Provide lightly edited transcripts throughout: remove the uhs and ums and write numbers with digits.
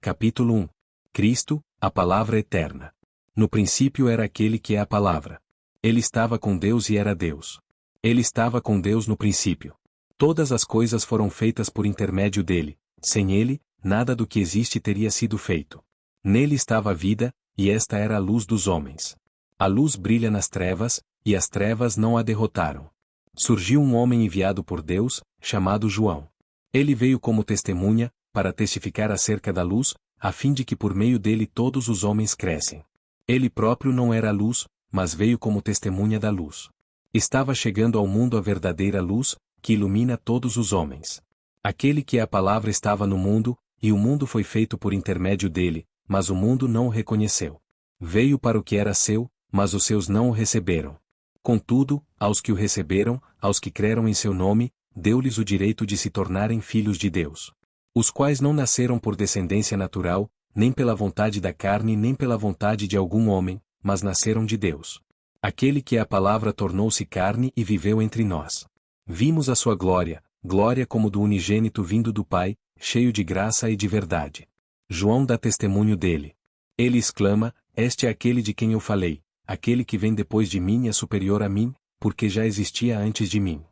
capítulo 1. Cristo, a palavra eterna. No princípio era aquele que é a palavra. Ele estava com Deus e era Deus. Ele estava com Deus no princípio. Todas as coisas foram feitas por intermédio dele. Sem ele, nada do que existe teria sido feito. Nele estava a vida, e esta era a luz dos homens. A luz brilha nas trevas, e as trevas não a derrotaram. Surgiu um homem enviado por Deus, chamado João. Ele veio como testemunha, para testificar acerca da luz, a fim de que por meio dele todos os homens crescem. Ele próprio não era a luz, mas veio como testemunha da luz. Estava chegando ao mundo a verdadeira luz, que ilumina todos os homens. Aquele que é a palavra estava no mundo, e o mundo foi feito por intermédio dele, mas o mundo não o reconheceu. Veio para o que era seu, mas os seus não o receberam. Contudo, aos que o receberam, aos que creram em seu nome, deu-lhes o direito de se tornarem filhos de Deus. Os quais não nasceram por descendência natural, nem pela vontade da carne nem pela vontade de algum homem, mas nasceram de Deus. Aquele que é a palavra tornou-se carne e viveu entre nós. Vimos a sua glória, glória como do unigênito vindo do Pai, cheio de graça e de verdade. João dá testemunho dele. Ele exclama: Este é aquele de quem eu falei, aquele que vem depois de mim é superior a mim, porque já existia antes de mim.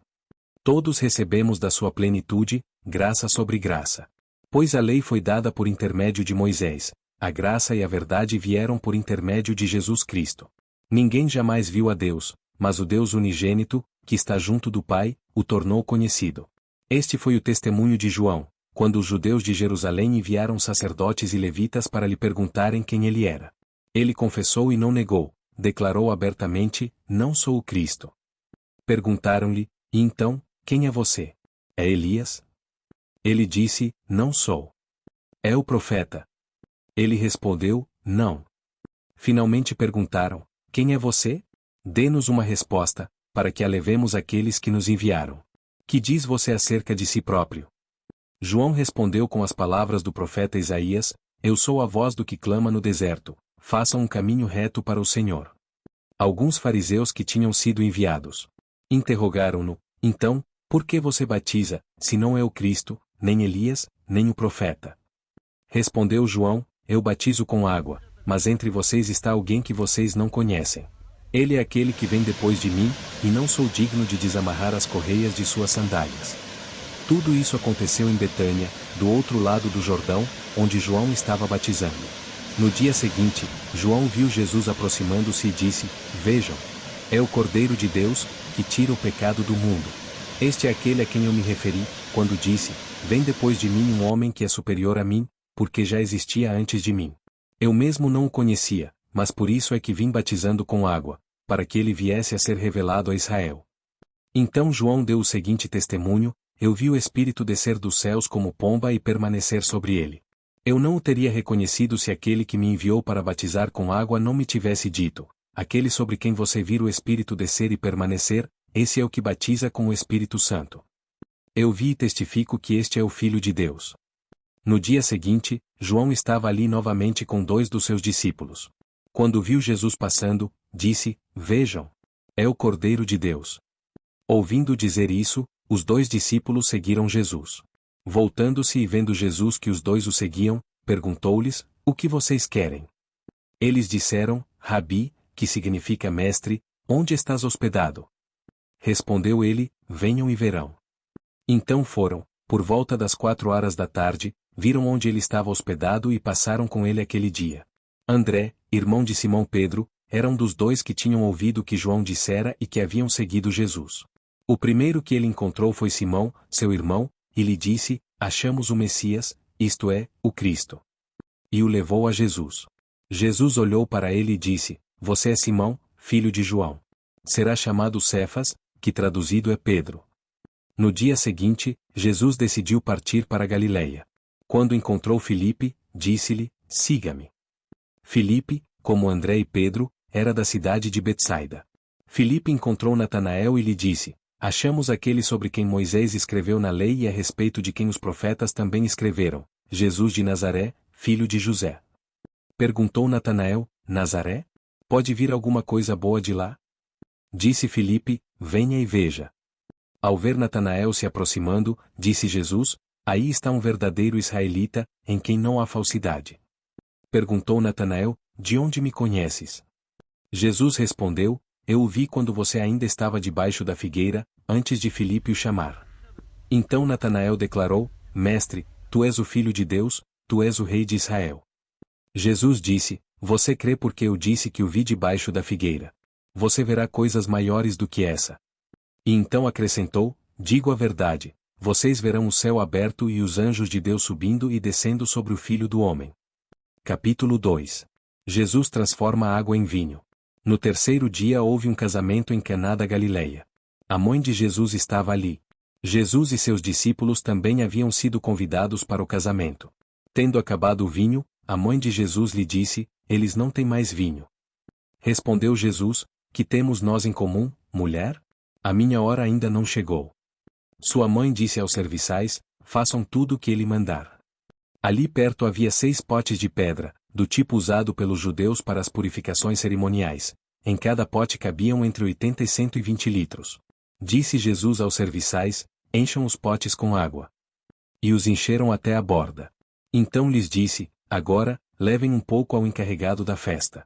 Todos recebemos da sua plenitude, graça sobre graça. Pois a lei foi dada por intermédio de Moisés, a graça e a verdade vieram por intermédio de Jesus Cristo. Ninguém jamais viu a Deus, mas o Deus unigênito, que está junto do Pai, o tornou conhecido. Este foi o testemunho de João, quando os judeus de Jerusalém enviaram sacerdotes e levitas para lhe perguntarem quem ele era. Ele confessou e não negou, declarou abertamente: Não sou o Cristo. Perguntaram-lhe: E então, quem é você? É Elias? Ele disse: Não sou. É o profeta? Ele respondeu: Não. Finalmente perguntaram: Quem é você? Dê-nos uma resposta, para que a levemos àqueles que nos enviaram. Que diz você acerca de si próprio? João respondeu com as palavras do profeta Isaías: Eu sou a voz do que clama no deserto, façam um caminho reto para o Senhor. Alguns fariseus que tinham sido enviados interrogaram-no: Então, por que você batiza, se não é o Cristo, nem Elias, nem o profeta? Respondeu João: Eu batizo com água, mas entre vocês está alguém que vocês não conhecem. Ele é aquele que vem depois de mim, e não sou digno de desamarrar as correias de suas sandálias. Tudo isso aconteceu em Betânia, do outro lado do Jordão, onde João estava batizando. No dia seguinte, João viu Jesus aproximando-se e disse: Vejam, é o Cordeiro de Deus, que tira o pecado do mundo. Este é aquele a quem eu me referi, quando disse: Vem depois de mim um homem que é superior a mim, porque já existia antes de mim. Eu mesmo não o conhecia, mas por isso é que vim batizando com água, para que ele viesse a ser revelado a Israel. Então João deu o seguinte testemunho: Eu vi o Espírito descer dos céus como pomba e permanecer sobre ele. Eu não o teria reconhecido se aquele que me enviou para batizar com água não me tivesse dito: Aquele sobre quem você vir o Espírito descer e permanecer, esse é o que batiza com o Espírito Santo. Eu vi e testifico que este é o Filho de Deus. No dia seguinte, João estava ali novamente com 2 dos seus discípulos. Quando viu Jesus passando, disse: Vejam, é o Cordeiro de Deus. Ouvindo dizer isso, os 2 discípulos seguiram Jesus. Voltando-se e vendo Jesus que os 2 o seguiam, perguntou-lhes: O que vocês querem? Eles disseram: Rabi, que significa mestre, onde estás hospedado? Respondeu ele: Venham e verão. Então foram, por volta das 4 horas da tarde, viram onde ele estava hospedado e passaram com ele aquele dia. André, irmão de Simão Pedro, era um dos 2 que tinham ouvido o que João dissera e que haviam seguido Jesus. O primeiro que ele encontrou foi Simão, seu irmão, e lhe disse: Achamos o Messias, isto é, o Cristo. E o levou a Jesus. Jesus olhou para ele e disse: Você é Simão, filho de João. Será chamado Cefas, que traduzido é Pedro. No dia seguinte, Jesus decidiu partir para Galiléia. Quando encontrou Filipe, disse-lhe: Siga-me. Filipe, como André e Pedro, era da cidade de Betsaida. Filipe encontrou Natanael e lhe disse: Achamos aquele sobre quem Moisés escreveu na lei e a respeito de quem os profetas também escreveram, Jesus de Nazaré, filho de José. Perguntou Natanael: Nazaré? Pode vir alguma coisa boa de lá? Disse Filipe: Venha e veja. Ao ver Natanael se aproximando, disse Jesus: Aí está um verdadeiro israelita, em quem não há falsidade. Perguntou Natanael: de onde me conheces? Jesus respondeu: eu o vi quando você ainda estava debaixo da figueira, antes de Filipe o chamar. Então Natanael declarou: Mestre, tu és o Filho de Deus, tu és o Rei de Israel. Jesus disse: você crê porque eu disse que o vi debaixo da figueira. Você verá coisas maiores do que essa. E então acrescentou: digo a verdade, vocês verão o céu aberto e os anjos de Deus subindo e descendo sobre o Filho do Homem. Capítulo 2. Jesus transforma a água em vinho. No terceiro dia houve um casamento em Caná da Galileia. A mãe de Jesus estava ali. Jesus e seus discípulos também haviam sido convidados para o casamento. Tendo acabado o vinho, a mãe de Jesus lhe disse: eles não têm mais vinho. Respondeu Jesus: que temos nós em comum, mulher? A minha hora ainda não chegou. Sua mãe disse aos serviçais: façam tudo o que ele mandar. Ali perto havia 6 potes de pedra, do tipo usado pelos judeus para as purificações cerimoniais. Em cada pote cabiam entre 80 e 120 litros. Disse Jesus aos serviçais: encham os potes com água. E os encheram até a borda. Então lhes disse: agora, levem um pouco ao encarregado da festa.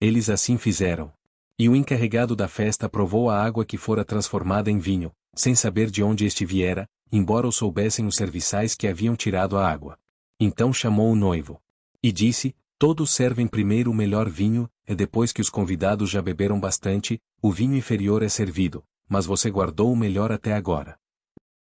Eles assim fizeram. E o encarregado da festa provou a água que fora transformada em vinho, sem saber de onde este viera, embora o soubessem os serviçais que haviam tirado a água. Então chamou o noivo. E disse: todos servem primeiro o melhor vinho, e depois que os convidados já beberam bastante, o vinho inferior é servido, mas você guardou o melhor até agora.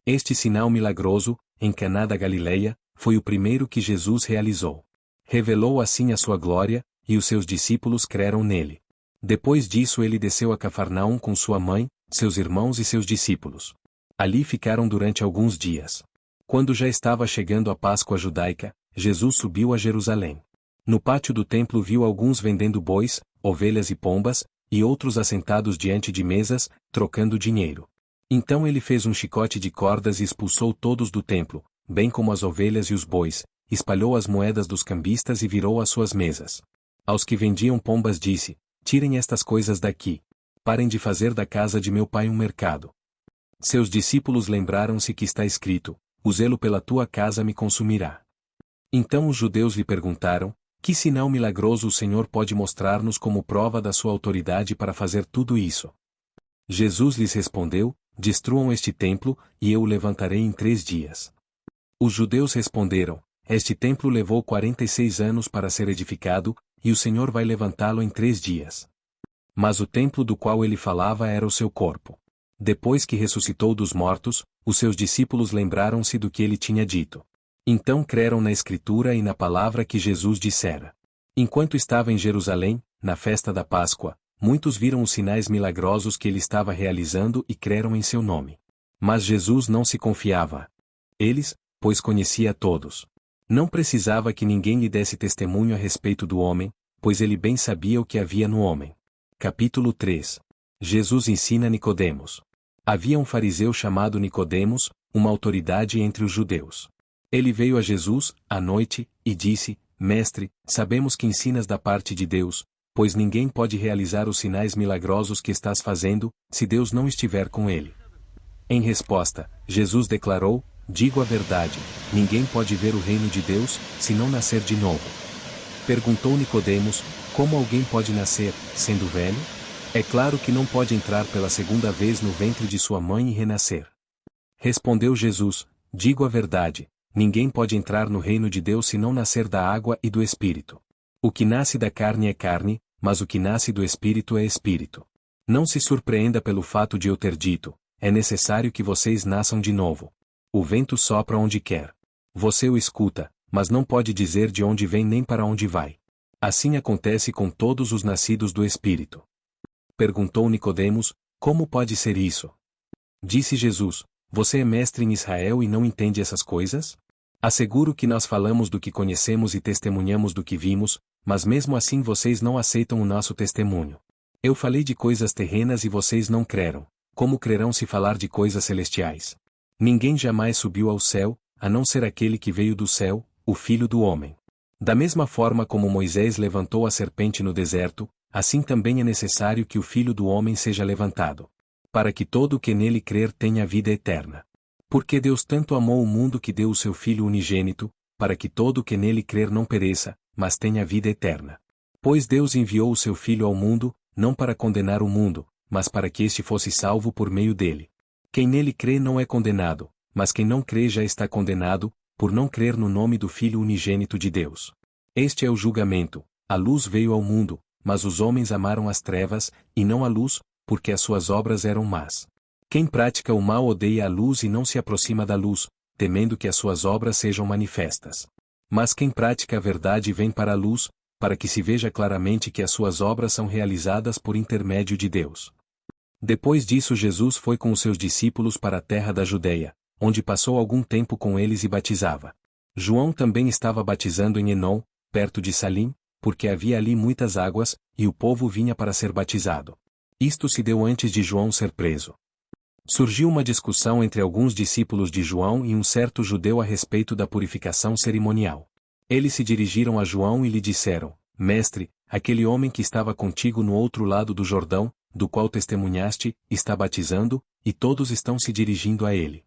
Este sinal milagroso, em Caná da Galileia, foi o primeiro que Jesus realizou. Revelou assim a sua glória, e os seus discípulos creram nele. Depois disso ele desceu a Cafarnaum com sua mãe, seus irmãos e seus discípulos. Ali ficaram durante alguns dias. Quando já estava chegando a Páscoa judaica, Jesus subiu a Jerusalém. No pátio do templo viu alguns vendendo bois, ovelhas e pombas, e outros assentados diante de mesas, trocando dinheiro. Então ele fez um chicote de cordas e expulsou todos do templo, bem como as ovelhas e os bois, espalhou as moedas dos cambistas e virou as suas mesas. Aos que vendiam pombas disse: tirem estas coisas daqui. Parem de fazer da casa de meu pai um mercado. Seus discípulos lembraram-se que está escrito: o zelo pela tua casa me consumirá. Então os judeus lhe perguntaram: que sinal milagroso o Senhor pode mostrar-nos como prova da sua autoridade para fazer tudo isso? Jesus lhes respondeu: destruam este templo, e eu o levantarei em 3 dias. Os judeus responderam: este templo levou 46 anos para ser edificado, e o Senhor vai levantá-lo em 3 dias. Mas o templo do qual ele falava era o seu corpo. Depois que ressuscitou dos mortos, os seus discípulos lembraram-se do que ele tinha dito. Então creram na Escritura e na palavra que Jesus dissera. Enquanto estava em Jerusalém, na festa da Páscoa, muitos viram os sinais milagrosos que ele estava realizando e creram em seu nome. Mas Jesus não se confiava. Eles, pois conhecia a todos. Não precisava que ninguém lhe desse testemunho a respeito do homem, pois ele bem sabia o que havia no homem. Capítulo 3. Jesus ensina Nicodemos. Havia um fariseu chamado Nicodemos, uma autoridade entre os judeus. Ele veio a Jesus, à noite, e disse: Mestre, sabemos que ensinas da parte de Deus, pois ninguém pode realizar os sinais milagrosos que estás fazendo, se Deus não estiver com ele. Em resposta, Jesus declarou: digo a verdade, ninguém pode ver o reino de Deus, se não nascer de novo. Perguntou Nicodemos: como alguém pode nascer, sendo velho? É claro que não pode entrar pela segunda vez no ventre de sua mãe e renascer. Respondeu Jesus: digo a verdade, ninguém pode entrar no reino de Deus se não nascer da água e do Espírito. O que nasce da carne é carne, mas o que nasce do Espírito é Espírito. Não se surpreenda pelo fato de eu ter dito: é necessário que vocês nasçam de novo. O vento sopra onde quer. Você o escuta, mas não pode dizer de onde vem nem para onde vai. Assim acontece com todos os nascidos do Espírito. Perguntou Nicodemos: como pode ser isso? Disse Jesus: você é mestre em Israel e não entende essas coisas? Asseguro que nós falamos do que conhecemos e testemunhamos do que vimos, mas mesmo assim vocês não aceitam o nosso testemunho. Eu falei de coisas terrenas e vocês não creram. Como crerão se falar de coisas celestiais? Ninguém jamais subiu ao céu, a não ser aquele que veio do céu, o Filho do Homem. Da mesma forma como Moisés levantou a serpente no deserto, assim também é necessário que o Filho do Homem seja levantado, para que todo o que nele crer tenha vida eterna. Porque Deus tanto amou o mundo que deu o seu Filho unigênito, para que todo o que nele crer não pereça, mas tenha vida eterna. Pois Deus enviou o seu Filho ao mundo, não para condenar o mundo, mas para que este fosse salvo por meio dele. Quem nele crê não é condenado, mas quem não crê já está condenado, por não crer no nome do Filho unigênito de Deus. Este é o julgamento: a luz veio ao mundo, mas os homens amaram as trevas, e não a luz, porque as suas obras eram más. Quem pratica o mal odeia a luz e não se aproxima da luz, temendo que as suas obras sejam manifestas. Mas quem pratica a verdade vem para a luz, para que se veja claramente que as suas obras são realizadas por intermédio de Deus. Depois disso Jesus foi com os seus discípulos para a terra da Judeia, onde passou algum tempo com eles e batizava. João também estava batizando em Enom, perto de Salim, porque havia ali muitas águas, e o povo vinha para ser batizado. Isto se deu antes de João ser preso. Surgiu uma discussão entre alguns discípulos de João e um certo judeu a respeito da purificação cerimonial. Eles se dirigiram a João e lhe disseram: Mestre, aquele homem que estava contigo no outro lado do Jordão, do qual testemunhaste, está batizando, e todos estão se dirigindo a ele.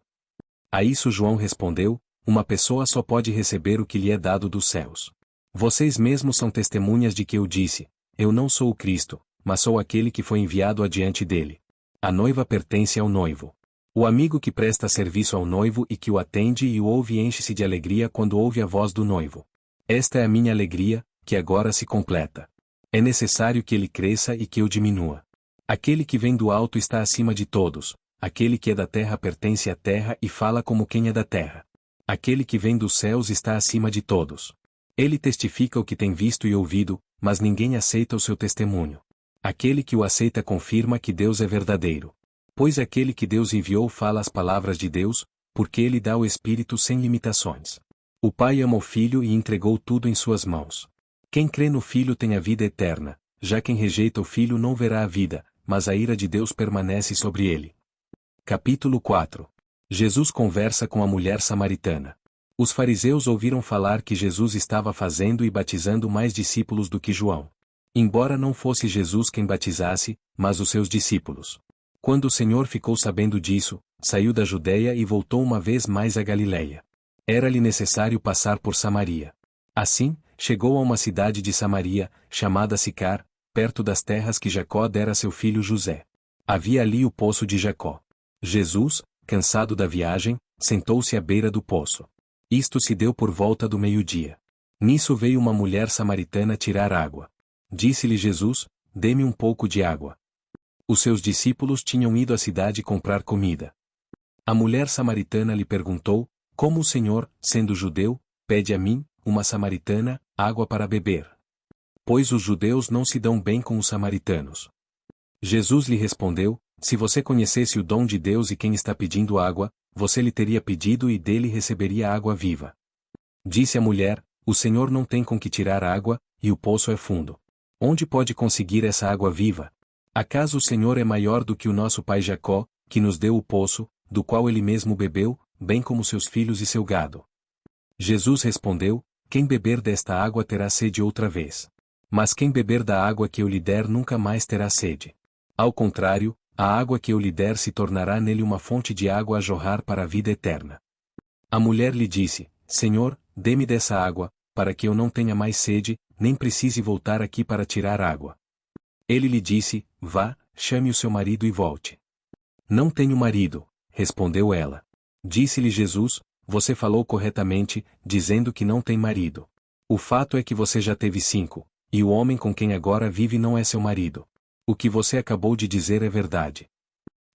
A isso João respondeu: Uma pessoa só pode receber o que lhe é dado dos céus. Vocês mesmos são testemunhas de que eu disse: Eu não sou o Cristo, mas sou aquele que foi enviado adiante dele. A noiva pertence ao noivo. O amigo que presta serviço ao noivo e que o atende e o ouve enche-se de alegria quando ouve a voz do noivo. Esta é a minha alegria, que agora se completa. É necessário que ele cresça e que eu diminua. Aquele que vem do alto está acima de todos, aquele que é da terra pertence à terra e fala como quem é da terra. Aquele que vem dos céus está acima de todos. Ele testifica o que tem visto e ouvido, mas ninguém aceita o seu testemunho. Aquele que o aceita confirma que Deus é verdadeiro. Pois aquele que Deus enviou fala as palavras de Deus, porque ele dá o Espírito sem limitações. O Pai ama o Filho e entregou tudo em suas mãos. Quem crê no Filho tem a vida eterna, já quem rejeita o Filho não verá a vida, mas a ira de Deus permanece sobre ele. Capítulo 4. Jesus conversa com a mulher samaritana. Os fariseus ouviram falar que Jesus estava fazendo e batizando mais discípulos do que João. Embora não fosse Jesus quem batizasse, mas os seus discípulos. Quando o Senhor ficou sabendo disso, saiu da Judeia e voltou uma vez mais a Galiléia. Era-lhe necessário passar por Samaria. Assim, chegou a uma cidade de Samaria, chamada Sicar, perto das terras que Jacó dera a seu filho José. Havia ali o poço de Jacó. Jesus, cansado da viagem, sentou-se à beira do poço. Isto se deu por volta do meio-dia. Nisso veio uma mulher samaritana tirar água. Disse-lhe Jesus: Dê-me um pouco de água. Os seus discípulos tinham ido à cidade comprar comida. A mulher samaritana lhe perguntou: Como o Senhor, sendo judeu, pede a mim, uma samaritana, água para beber? Pois os judeus não se dão bem com os samaritanos. Jesus lhe respondeu: Se você conhecesse o dom de Deus e quem está pedindo água, você lhe teria pedido e dele receberia água viva. Disse a mulher: O Senhor não tem com que tirar água, e o poço é fundo. Onde pode conseguir essa água viva? Acaso o Senhor é maior do que o nosso pai Jacó, que nos deu o poço, do qual ele mesmo bebeu, bem como seus filhos e seu gado? Jesus respondeu: Quem beber desta água terá sede outra vez. Mas quem beber da água que eu lhe der nunca mais terá sede. Ao contrário, a água que eu lhe der se tornará nele uma fonte de água a jorrar para a vida eterna. A mulher lhe disse: Senhor, dê-me dessa água, para que eu não tenha mais sede, nem precise voltar aqui para tirar água. Ele lhe disse: Vá, chame o seu marido e volte. Não tenho marido, respondeu ela. Disse-lhe Jesus: Você falou corretamente, dizendo que não tem marido. O fato é que você já teve 5, e o homem com quem agora vive não é seu marido. O que você acabou de dizer é verdade.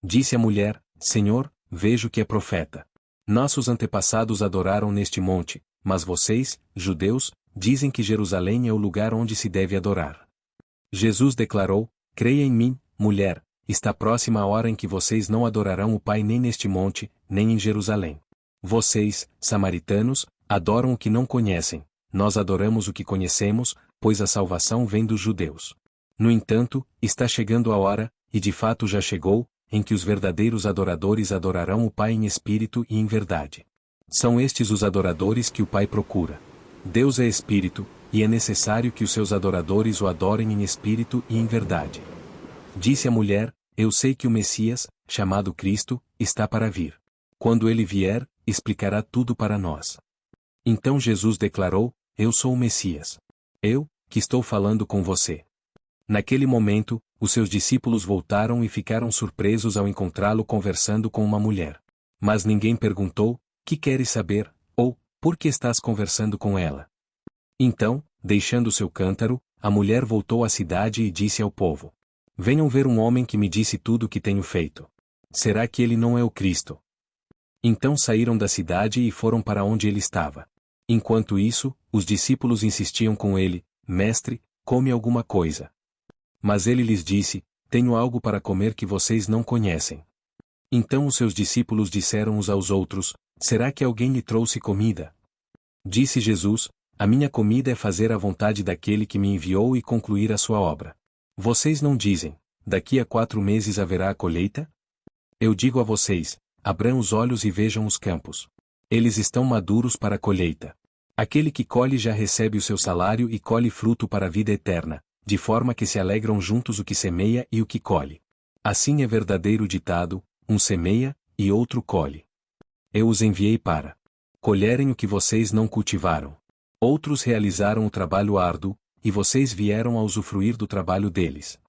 Disse a mulher: Senhor, vejo que é profeta. Nossos antepassados adoraram neste monte, mas vocês, judeus, dizem que Jerusalém é o lugar onde se deve adorar. Jesus declarou: Creia em mim, mulher, está próxima a hora em que vocês não adorarão o Pai nem neste monte, nem em Jerusalém. Vocês, samaritanos, adoram o que não conhecem, nós adoramos o que conhecemos, pois a salvação vem dos judeus. No entanto, está chegando a hora, e de fato já chegou, em que os verdadeiros adoradores adorarão o Pai em espírito e em verdade. São estes os adoradores que o Pai procura. Deus é espírito, e é necessário que os seus adoradores o adorem em espírito e em verdade. Disse a mulher: Eu sei que o Messias, chamado Cristo, está para vir. Quando ele vier, explicará tudo para nós. Então Jesus declarou: Eu sou o Messias. Eu, que estou falando com você. Naquele momento, os seus discípulos voltaram e ficaram surpresos ao encontrá-lo conversando com uma mulher. Mas ninguém perguntou: Que queres saber? Ou, por que estás conversando com ela? Então, deixando seu cântaro, a mulher voltou à cidade e disse ao povo: Venham ver um homem que me disse tudo o que tenho feito. Será que ele não é o Cristo? Então saíram da cidade e foram para onde ele estava. Enquanto isso, os discípulos insistiam com ele: Mestre, come alguma coisa. Mas ele lhes disse: Tenho algo para comer que vocês não conhecem. Então os seus discípulos disseram uns aos outros: Será que alguém lhe trouxe comida? Disse Jesus: A minha comida é fazer a vontade daquele que me enviou e concluir a sua obra. Vocês não dizem: Daqui a 4 meses haverá a colheita? Eu digo a vocês: abram os olhos e vejam os campos. Eles estão maduros para a colheita. Aquele que colhe já recebe o seu salário e colhe fruto para a vida eterna, de forma que se alegram juntos o que semeia e o que colhe. Assim é verdadeiro o ditado: um semeia, e outro colhe. Eu os enviei para colherem o que vocês não cultivaram. Outros realizaram o trabalho árduo, e vocês vieram a usufruir do trabalho deles.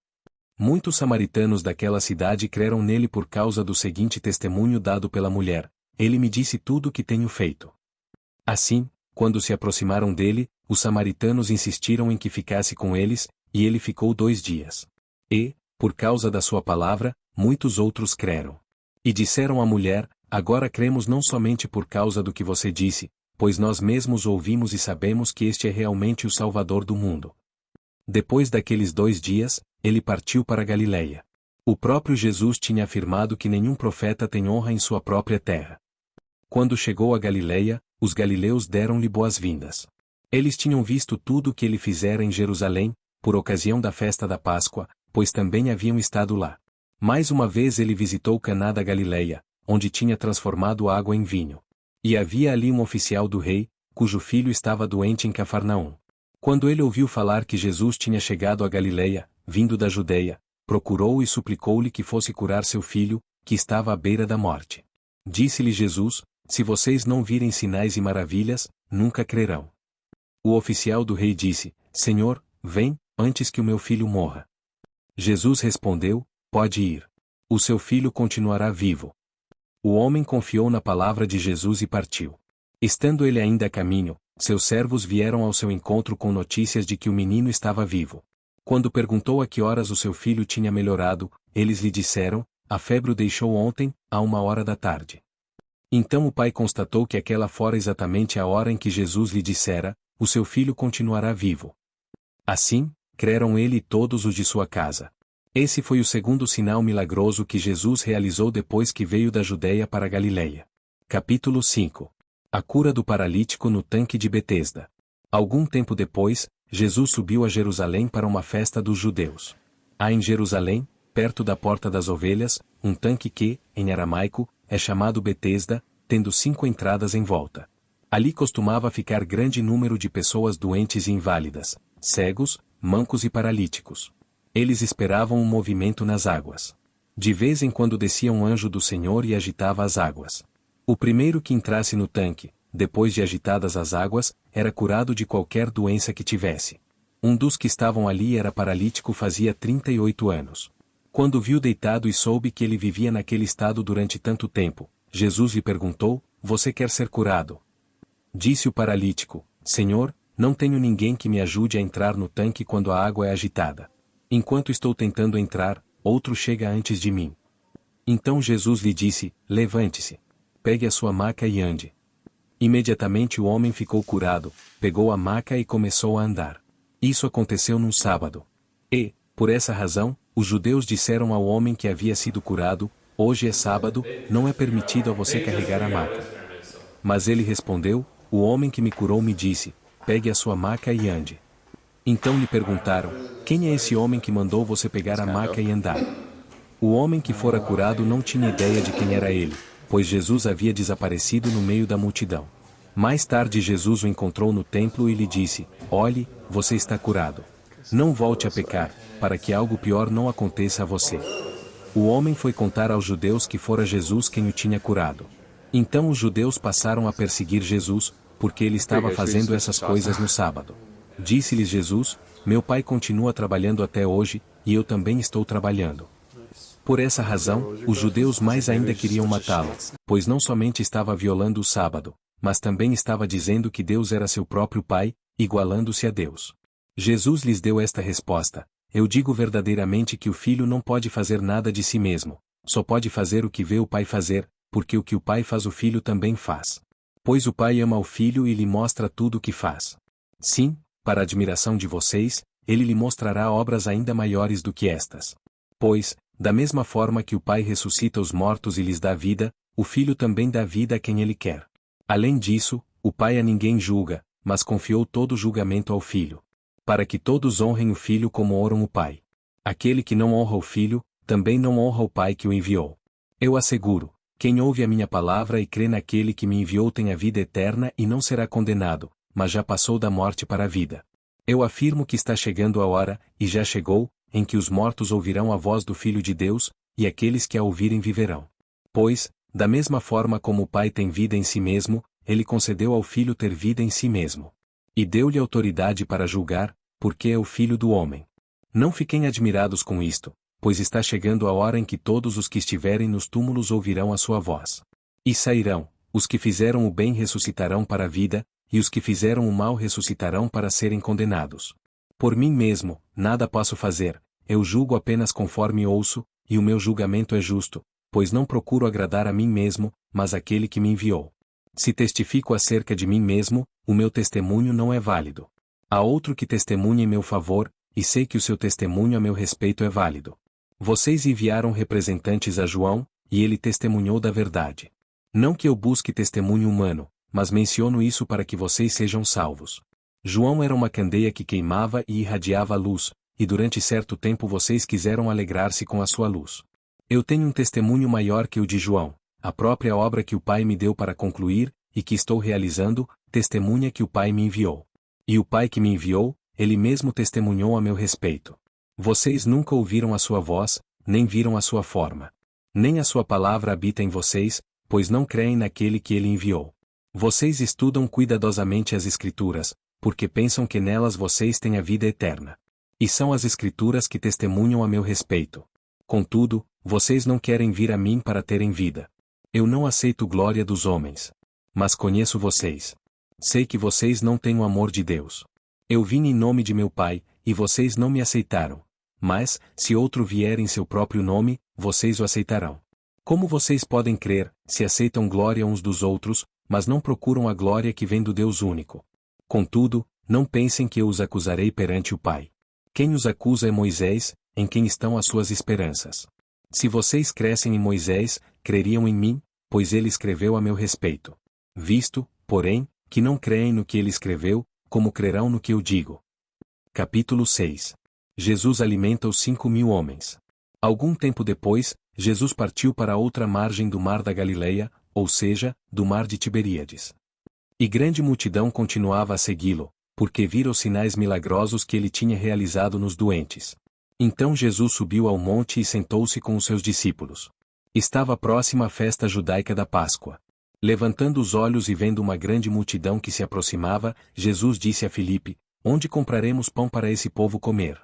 Muitos samaritanos daquela cidade creram nele por causa do seguinte testemunho dado pela mulher: Ele me disse tudo o que tenho feito. Assim, quando se aproximaram dele, os samaritanos insistiram em que ficasse com eles, e ele ficou 2 dias. E, por causa da sua palavra, muitos outros creram. E disseram à mulher: Agora cremos não somente por causa do que você disse, pois nós mesmos ouvimos e sabemos que este é realmente o Salvador do mundo. Depois daqueles 2 dias, ele partiu para Galiléia. O próprio Jesus tinha afirmado que nenhum profeta tem honra em sua própria terra. Quando chegou a Galiléia, os galileus deram-lhe boas-vindas. Eles tinham visto tudo o que ele fizera em Jerusalém, por ocasião da festa da Páscoa, pois também haviam estado lá. Mais uma vez ele visitou Caná da Galiléia, onde tinha transformado água em vinho. E havia ali um oficial do rei, cujo filho estava doente em Cafarnaum. Quando ele ouviu falar que Jesus tinha chegado a Galiléia, vindo da Judeia, procurou e suplicou-lhe que fosse curar seu filho, que estava à beira da morte. Disse-lhe Jesus: Se vocês não virem sinais e maravilhas, nunca crerão. O oficial do rei disse: Senhor, vem, antes que o meu filho morra. Jesus respondeu: Pode ir. O seu filho continuará vivo. O homem confiou na palavra de Jesus e partiu. Estando ele ainda a caminho, seus servos vieram ao seu encontro com notícias de que o menino estava vivo. Quando perguntou a que horas o seu filho tinha melhorado, eles lhe disseram: A febre o deixou ontem, à 1 da tarde. Então o pai constatou que aquela fora exatamente a hora em que Jesus lhe dissera: O seu filho continuará vivo. Assim, creram ele e todos os de sua casa. Esse foi o segundo sinal milagroso que Jesus realizou depois que veio da Judeia para a Galiléia. Capítulo 5. A cura do paralítico no tanque de Betesda. Algum tempo depois, Jesus subiu a Jerusalém para uma festa dos judeus. Há em Jerusalém, perto da Porta das Ovelhas, um tanque que, em aramaico, é chamado Betesda, tendo 5 entradas em volta. Ali costumava ficar grande número de pessoas doentes e inválidas, cegos, mancos e paralíticos. Eles esperavam um movimento nas águas. De vez em quando descia um anjo do Senhor e agitava as águas. O primeiro que entrasse no tanque, depois de agitadas as águas, era curado de qualquer doença que tivesse. Um dos que estavam ali era paralítico fazia 38 anos. Quando viu deitado e soube que ele vivia naquele estado durante tanto tempo, Jesus lhe perguntou: Você quer ser curado? Disse o paralítico: Senhor, não tenho ninguém que me ajude a entrar no tanque quando a água é agitada. Enquanto estou tentando entrar, outro chega antes de mim. Então Jesus lhe disse: Levante-se. Pegue a sua maca e ande. Imediatamente o homem ficou curado, pegou a maca e começou a andar. Isso aconteceu num sábado. E, por essa razão, os judeus disseram ao homem que havia sido curado: Hoje é sábado, não é permitido a você carregar a maca. Mas ele respondeu: O homem que me curou me disse: Pegue a sua maca e ande. Então lhe perguntaram: Quem é esse homem que mandou você pegar a maca e andar? O homem que fora curado não tinha ideia de quem era ele, pois Jesus havia desaparecido no meio da multidão. Mais tarde Jesus o encontrou no templo e lhe disse: Olhe, você está curado. Não volte a pecar, para que algo pior não aconteça a você. O homem foi contar aos judeus que fora Jesus quem o tinha curado. Então os judeus passaram a perseguir Jesus, porque ele estava fazendo essas coisas no sábado. Disse-lhes Jesus: Meu Pai continua trabalhando até hoje, e eu também estou trabalhando. Por essa razão, os judeus mais ainda queriam matá-lo, pois não somente estava violando o sábado, mas também estava dizendo que Deus era seu próprio Pai, igualando-se a Deus. Jesus lhes deu esta resposta: Eu digo verdadeiramente que o Filho não pode fazer nada de si mesmo, só pode fazer o que vê o Pai fazer, porque o que o Pai faz o Filho também faz. Pois o Pai ama o Filho e lhe mostra tudo o que faz. Sim, para a admiração de vocês, ele lhe mostrará obras ainda maiores do que estas. Pois, da mesma forma que o Pai ressuscita os mortos e lhes dá vida, o Filho também dá vida a quem ele quer. Além disso, o Pai a ninguém julga, mas confiou todo o julgamento ao Filho, para que todos honrem o Filho como honram o Pai. Aquele que não honra o Filho, também não honra o Pai que o enviou. Eu asseguro: quem ouve a minha palavra e crê naquele que me enviou tem a vida eterna e não será condenado, mas já passou da morte para a vida. Eu afirmo que está chegando a hora, e já chegou, em que os mortos ouvirão a voz do Filho de Deus, e aqueles que a ouvirem viverão. Pois, da mesma forma como o Pai tem vida em si mesmo, ele concedeu ao Filho ter vida em si mesmo. E deu-lhe autoridade para julgar, porque é o Filho do homem. Não fiquem admirados com isto, pois está chegando a hora em que todos os que estiverem nos túmulos ouvirão a sua voz. E sairão: os que fizeram o bem ressuscitarão para a vida, e os que fizeram o mal ressuscitarão para serem condenados. Por mim mesmo, nada posso fazer, eu julgo apenas conforme ouço, e o meu julgamento é justo, pois não procuro agradar a mim mesmo, mas aquele que me enviou. Se testifico acerca de mim mesmo, o meu testemunho não é válido. Há outro que testemunha em meu favor, e sei que o seu testemunho a meu respeito é válido. Vocês enviaram representantes a João, e ele testemunhou da verdade. Não que eu busque testemunho humano, mas menciono isso para que vocês sejam salvos. João era uma candeia que queimava e irradiava a luz, e durante certo tempo vocês quiseram alegrar-se com a sua luz. Eu tenho um testemunho maior que o de João: a própria obra que o Pai me deu para concluir, e que estou realizando, testemunha que o Pai me enviou. E o Pai que me enviou, ele mesmo testemunhou a meu respeito. Vocês nunca ouviram a sua voz, nem viram a sua forma. Nem a sua palavra habita em vocês, pois não creem naquele que ele enviou. Vocês estudam cuidadosamente as Escrituras, porque pensam que nelas vocês têm a vida eterna. E são as Escrituras que testemunham a meu respeito. Contudo, vocês não querem vir a mim para terem vida. Eu não aceito glória dos homens. Mas conheço vocês. Sei que vocês não têm o amor de Deus. Eu vim em nome de meu Pai, e vocês não me aceitaram. Mas, se outro vier em seu próprio nome, vocês o aceitarão. Como vocês podem crer, se aceitam glória uns dos outros, mas não procuram a glória que vem do Deus único? Contudo, não pensem que eu os acusarei perante o Pai. Quem os acusa é Moisés, em quem estão as suas esperanças. Se vocês crescem em Moisés, creriam em mim, pois ele escreveu a meu respeito. Visto, porém, que não creem no que ele escreveu, como crerão no que eu digo? Capítulo 6. Jesus alimenta os 5.000 homens. Algum tempo depois, Jesus partiu para a outra margem do mar da Galileia, ou seja, do mar de Tiberíades. E grande multidão continuava a segui-lo, porque vira os sinais milagrosos que ele tinha realizado nos doentes. Então Jesus subiu ao monte e sentou-se com os seus discípulos. Estava próxima a festa judaica da Páscoa. Levantando os olhos e vendo uma grande multidão que se aproximava, Jesus disse a Filipe: Onde compraremos pão para esse povo comer?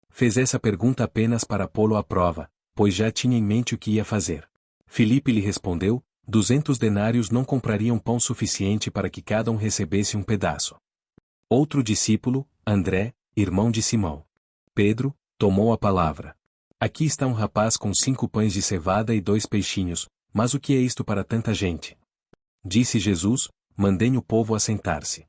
Fez essa pergunta apenas para pô-lo à prova, pois já tinha em mente o que ia fazer. Filipe lhe respondeu: 200 denários não comprariam pão suficiente para que cada um recebesse um pedaço. Outro discípulo, André, irmão de Simão Pedro, tomou a palavra. Aqui está um rapaz com 5 pães de cevada e 2 peixinhos, mas o que é isto para tanta gente? Disse Jesus: Mandem o povo assentar-se.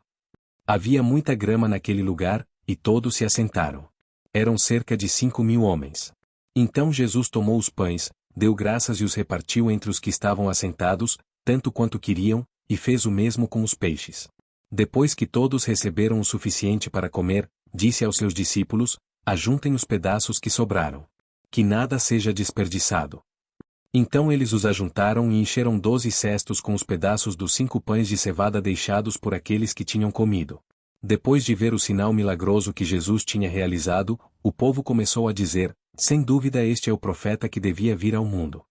Havia muita grama naquele lugar, e todos se assentaram. Eram cerca de 5.000 homens. Então Jesus tomou os pães, deu graças e os repartiu entre os que estavam assentados, tanto quanto queriam, e fez o mesmo com os peixes. Depois que todos receberam o suficiente para comer, disse aos seus discípulos: Ajuntem os pedaços que sobraram. Que nada seja desperdiçado. Então eles os ajuntaram e encheram 12 cestos com os pedaços dos 5 pães de cevada deixados por aqueles que tinham comido. Depois de ver o sinal milagroso que Jesus tinha realizado, o povo começou a dizer: Sem dúvida este é o profeta que devia vir ao mundo.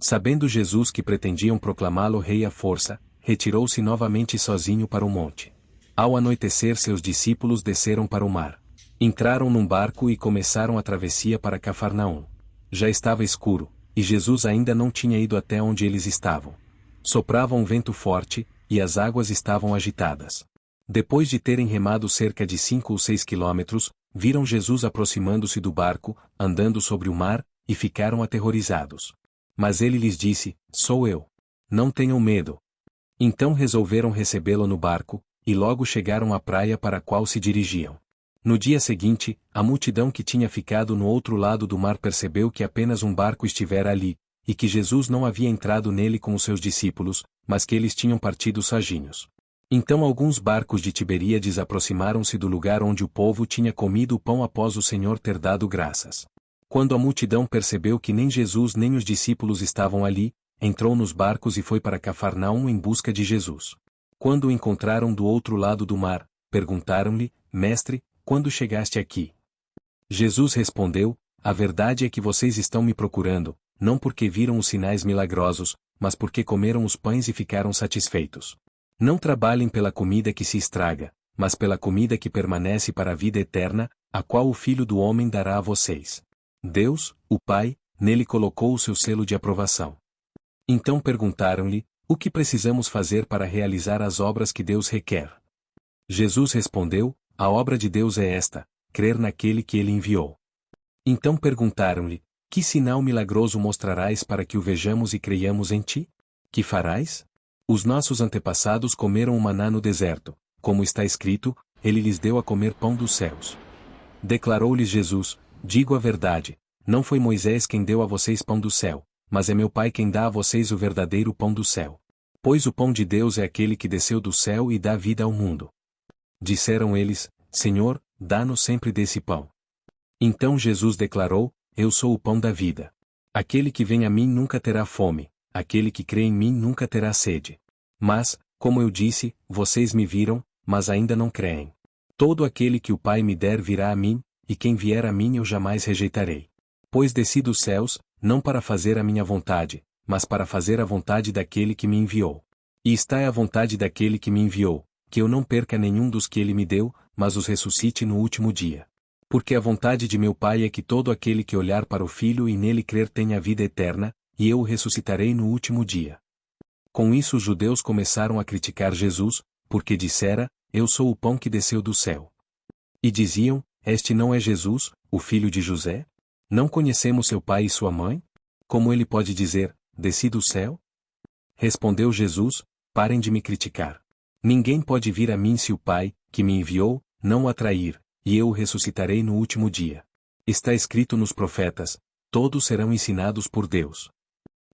Sabendo Jesus que pretendiam proclamá-lo rei à força, retirou-se novamente sozinho para o monte. Ao anoitecer, seus discípulos desceram para o mar. Entraram num barco e começaram a travessia para Cafarnaum. Já estava escuro, e Jesus ainda não tinha ido até onde eles estavam. Soprava um vento forte, e as águas estavam agitadas. Depois de terem remado cerca de 5 ou 6 quilômetros, viram Jesus aproximando-se do barco, andando sobre o mar, e ficaram aterrorizados. Mas ele lhes disse: Sou eu. Não tenham medo. Então resolveram recebê-lo no barco, e logo chegaram à praia para a qual se dirigiam. No dia seguinte, a multidão que tinha ficado no outro lado do mar percebeu que apenas um barco estivera ali, e que Jesus não havia entrado nele com os seus discípulos, mas que eles tinham partido sozinhos. Então alguns barcos de Tiberíades aproximaram-se do lugar onde o povo tinha comido o pão após o Senhor ter dado graças. Quando a multidão percebeu que nem Jesus nem os discípulos estavam ali, entrou nos barcos e foi para Cafarnaum em busca de Jesus. Quando o encontraram do outro lado do mar, perguntaram-lhe: Mestre, quando chegaste aqui? Jesus respondeu: A verdade é que vocês estão me procurando, não porque viram os sinais milagrosos, mas porque comeram os pães e ficaram satisfeitos. Não trabalhem pela comida que se estraga, mas pela comida que permanece para a vida eterna, a qual o Filho do Homem dará a vocês. Deus, o Pai, nele colocou o seu selo de aprovação. Então perguntaram-lhe: O que precisamos fazer para realizar as obras que Deus requer? Jesus respondeu: A obra de Deus é esta, crer naquele que ele enviou. Então perguntaram-lhe: Que sinal milagroso mostrarás para que o vejamos e creiamos em ti? Que farás? Os nossos antepassados comeram o maná no deserto, como está escrito: Ele lhes deu a comer pão dos céus. Declarou-lhes Jesus: Digo a verdade, não foi Moisés quem deu a vocês pão do céu, mas é meu Pai quem dá a vocês o verdadeiro pão do céu. Pois o pão de Deus é aquele que desceu do céu e dá vida ao mundo. Disseram eles: Senhor, dá-nos sempre desse pão. Então Jesus declarou: Eu sou o pão da vida. Aquele que vem a mim nunca terá fome, aquele que crê em mim nunca terá sede. Mas, como eu disse, vocês me viram, mas ainda não creem. Todo aquele que o Pai me der virá a mim, e quem vier a mim eu jamais rejeitarei. Pois desci dos céus, não para fazer a minha vontade, mas para fazer a vontade daquele que me enviou. E está é a vontade daquele que me enviou, que eu não perca nenhum dos que ele me deu, mas os ressuscite no último dia. Porque a vontade de meu Pai é que todo aquele que olhar para o Filho e nele crer tenha vida eterna, e eu o ressuscitarei no último dia. Com isso os judeus começaram a criticar Jesus, porque dissera: Eu sou o pão que desceu do céu. E diziam: Este não é Jesus, o filho de José? Não conhecemos seu pai e sua mãe? Como ele pode dizer: Desci do céu? Respondeu Jesus: Parem de me criticar. Ninguém pode vir a mim se o Pai, que me enviou, não o atrair, e eu o ressuscitarei no último dia. Está escrito nos profetas: Todos serão ensinados por Deus.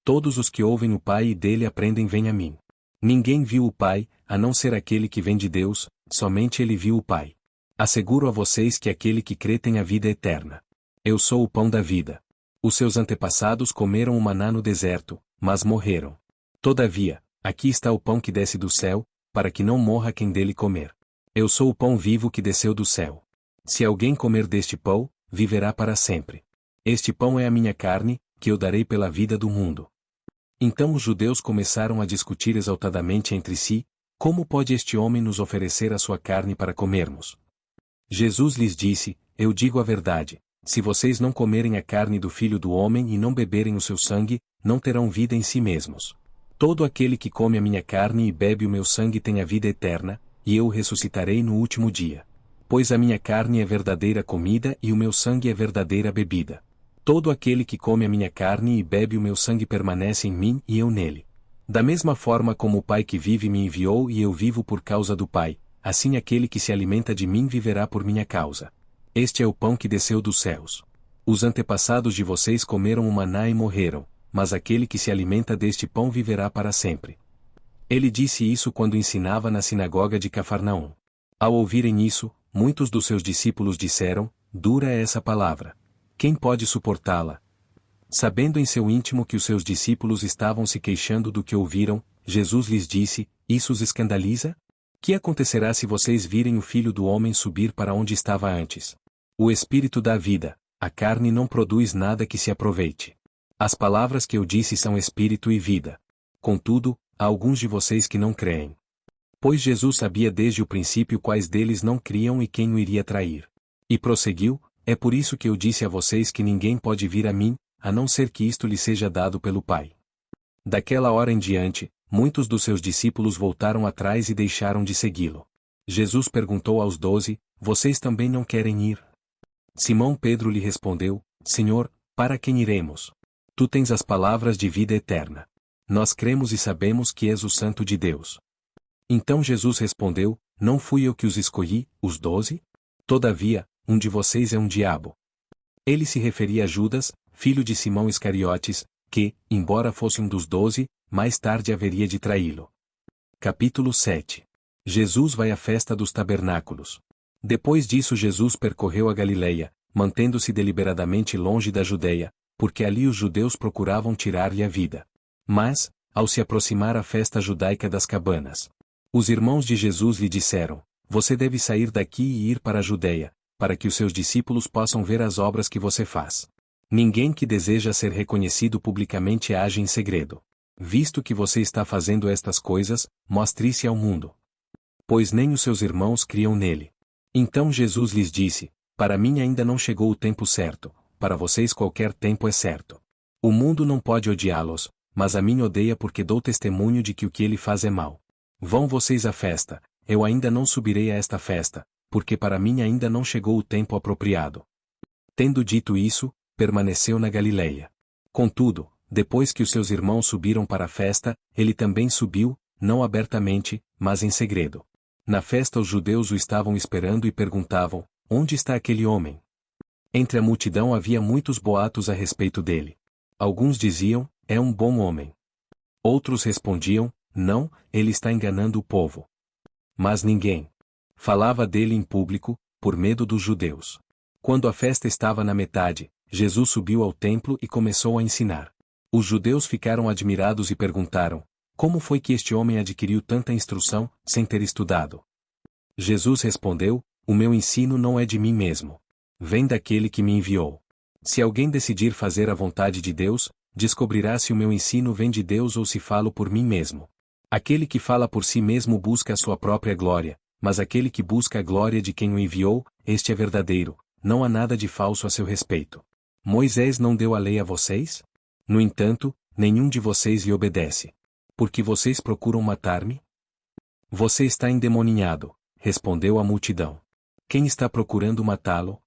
Todos os que ouvem o Pai e dele aprendem vêm a mim. Ninguém viu o Pai, a não ser aquele que vem de Deus, somente ele viu o Pai. Asseguro a vocês que aquele que crê tem a vida eterna. Eu sou o pão da vida. Os seus antepassados comeram o maná no deserto, mas morreram. Todavia, aqui está o pão que desce do céu, para que não morra quem dele comer. Eu sou o pão vivo que desceu do céu. Se alguém comer deste pão, viverá para sempre. Este pão é a minha carne, que eu darei pela vida do mundo. Então os judeus começaram a discutir exaltadamente entre si: Como pode este homem nos oferecer a sua carne para comermos? Jesus lhes disse: Eu digo a verdade, se vocês não comerem a carne do Filho do Homem e não beberem o seu sangue, não terão vida em si mesmos. Todo aquele que come a minha carne e bebe o meu sangue tem a vida eterna, e eu o ressuscitarei no último dia. Pois a minha carne é verdadeira comida e o meu sangue é verdadeira bebida. Todo aquele que come a minha carne e bebe o meu sangue permanece em mim e eu nele. Da mesma forma como o Pai que vive me enviou e eu vivo por causa do Pai, assim aquele que se alimenta de mim viverá por minha causa. Este é o pão que desceu dos céus. Os antepassados de vocês comeram o maná e morreram, mas aquele que se alimenta deste pão viverá para sempre. Ele disse isso quando ensinava na sinagoga de Cafarnaum. Ao ouvirem isso, muitos dos seus discípulos disseram: Dura é essa palavra. Quem pode suportá-la? Sabendo em seu íntimo que os seus discípulos estavam se queixando do que ouviram, Jesus lhes disse: Isso os escandaliza? Que acontecerá se vocês virem o Filho do Homem subir para onde estava antes? O Espírito dá vida, a carne não produz nada que se aproveite. As palavras que eu disse são espírito e vida. Contudo, há alguns de vocês que não creem. Pois Jesus sabia desde o princípio quais deles não criam e quem o iria trair. E prosseguiu: é por isso que eu disse a vocês que ninguém pode vir a mim, a não ser que isto lhe seja dado pelo Pai. Daquela hora em diante, muitos dos seus discípulos voltaram atrás e deixaram de segui-lo. Jesus perguntou aos 12, vocês também não querem ir? Simão Pedro lhe respondeu, Senhor, para quem iremos? Tu tens as palavras de vida eterna. Nós cremos e sabemos que és o Santo de Deus. Então Jesus respondeu, não fui eu que os escolhi, os 12? Todavia, um de vocês é um diabo. Ele se referia a Judas, filho de Simão Iscariotes, que, embora fosse um dos 12, mais tarde haveria de traí-lo. Capítulo 7. Jesus vai à festa dos tabernáculos. Depois disso Jesus percorreu a Galileia, mantendo-se deliberadamente longe da Judeia, porque ali os judeus procuravam tirar-lhe a vida. Mas, ao se aproximar a festa judaica das cabanas, os irmãos de Jesus lhe disseram, você deve sair daqui e ir para a Judeia, para que os seus discípulos possam ver as obras que você faz. Ninguém que deseja ser reconhecido publicamente age em segredo. Visto que você está fazendo estas coisas, mostre-se ao mundo. Pois nem os seus irmãos criam nele. Então Jesus lhes disse, para mim ainda não chegou o tempo certo, para vocês qualquer tempo é certo. O mundo não pode odiá-los, mas a mim odeia porque dou testemunho de que o que ele faz é mal. Vão vocês à festa, eu ainda não subirei a esta festa, porque para mim ainda não chegou o tempo apropriado. Tendo dito isso, permaneceu na Galileia. Contudo, depois que os seus irmãos subiram para a festa, ele também subiu, não abertamente, mas em segredo. Na festa os judeus o estavam esperando e perguntavam, onde está aquele homem? Entre a multidão havia muitos boatos a respeito dele. Alguns diziam, é um bom homem. Outros respondiam, não, ele está enganando o povo. Mas ninguém falava dele em público, por medo dos judeus. Quando a festa estava na metade, Jesus subiu ao templo e começou a ensinar. Os judeus ficaram admirados e perguntaram, como foi que este homem adquiriu tanta instrução, sem ter estudado? Jesus respondeu, o meu ensino não é de mim mesmo. Vem daquele que me enviou. Se alguém decidir fazer a vontade de Deus, descobrirá se o meu ensino vem de Deus ou se falo por mim mesmo. Aquele que fala por si mesmo busca a sua própria glória, mas aquele que busca a glória de quem o enviou, este é verdadeiro, não há nada de falso a seu respeito. Moisés não deu a lei a vocês? No entanto, nenhum de vocês lhe obedece. Porque vocês procuram matar-me? Você está endemoninhado, respondeu a multidão. Quem está procurando matá-lo?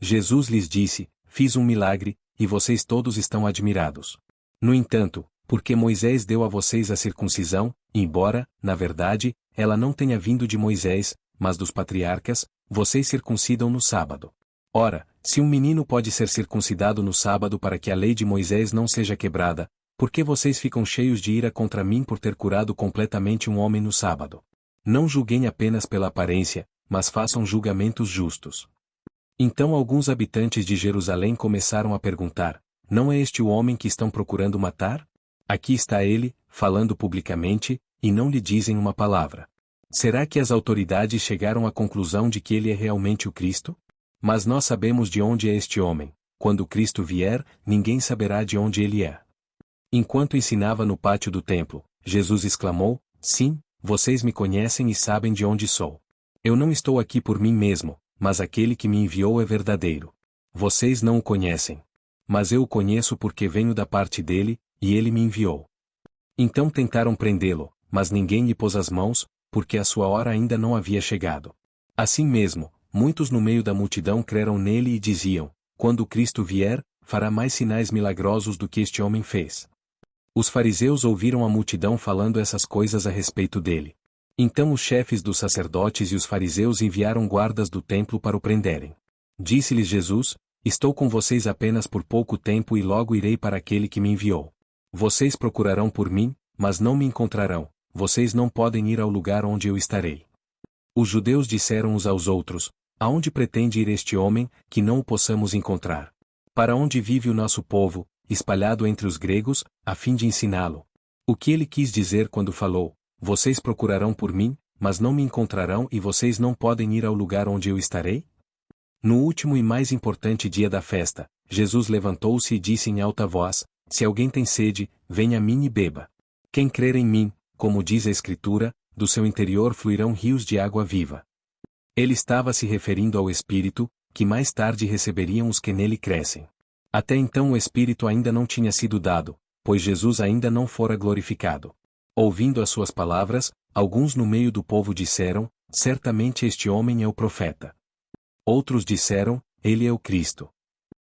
Jesus lhes disse, fiz um milagre, e vocês todos estão admirados. No entanto, porque Moisés deu a vocês a circuncisão, embora, na verdade, ela não tenha vindo de Moisés, mas dos patriarcas, vocês circuncidam no sábado. Ora, se um menino pode ser circuncidado no sábado para que a lei de Moisés não seja quebrada, por que vocês ficam cheios de ira contra mim por ter curado completamente um homem no sábado? Não julguem apenas pela aparência, mas façam julgamentos justos. Então alguns habitantes de Jerusalém começaram a perguntar, não é este o homem que estão procurando matar? Aqui está ele, falando publicamente, e não lhe dizem uma palavra. Será que as autoridades chegaram à conclusão de que ele é realmente o Cristo? Mas nós sabemos de onde é este homem. Quando Cristo vier, ninguém saberá de onde ele é. Enquanto ensinava no pátio do templo, Jesus exclamou, sim, vocês me conhecem e sabem de onde sou. Eu não estou aqui por mim mesmo, mas aquele que me enviou é verdadeiro. Vocês não o conhecem. Mas eu o conheço porque venho da parte dele, e ele me enviou. Então tentaram prendê-lo, mas ninguém lhe pôs as mãos, porque a sua hora ainda não havia chegado. Assim mesmo, muitos no meio da multidão creram nele e diziam, quando Cristo vier, fará mais sinais milagrosos do que este homem fez. Os fariseus ouviram a multidão falando essas coisas a respeito dele. Então os chefes dos sacerdotes e os fariseus enviaram guardas do templo para o prenderem. Disse-lhes Jesus, estou com vocês apenas por pouco tempo e logo irei para aquele que me enviou. Vocês procurarão por mim, mas não me encontrarão, vocês não podem ir ao lugar onde eu estarei. Os judeus disseram uns aos outros, aonde pretende ir este homem, que não o possamos encontrar? Para onde vive o nosso povo, espalhado entre os gregos, a fim de ensiná-lo? O que ele quis dizer quando falou, vocês procurarão por mim, mas não me encontrarão e vocês não podem ir ao lugar onde eu estarei? No último e mais importante dia da festa, Jesus levantou-se e disse em alta voz: Se alguém tem sede, venha a mim e beba. Quem crer em mim, como diz a Escritura, do seu interior fluirão rios de água viva. Ele estava se referindo ao Espírito, que mais tarde receberiam os que nele crescem. Até então o Espírito ainda não tinha sido dado, pois Jesus ainda não fora glorificado. Ouvindo as suas palavras, alguns no meio do povo disseram: Certamente este homem é o profeta. Outros disseram: Ele é o Cristo.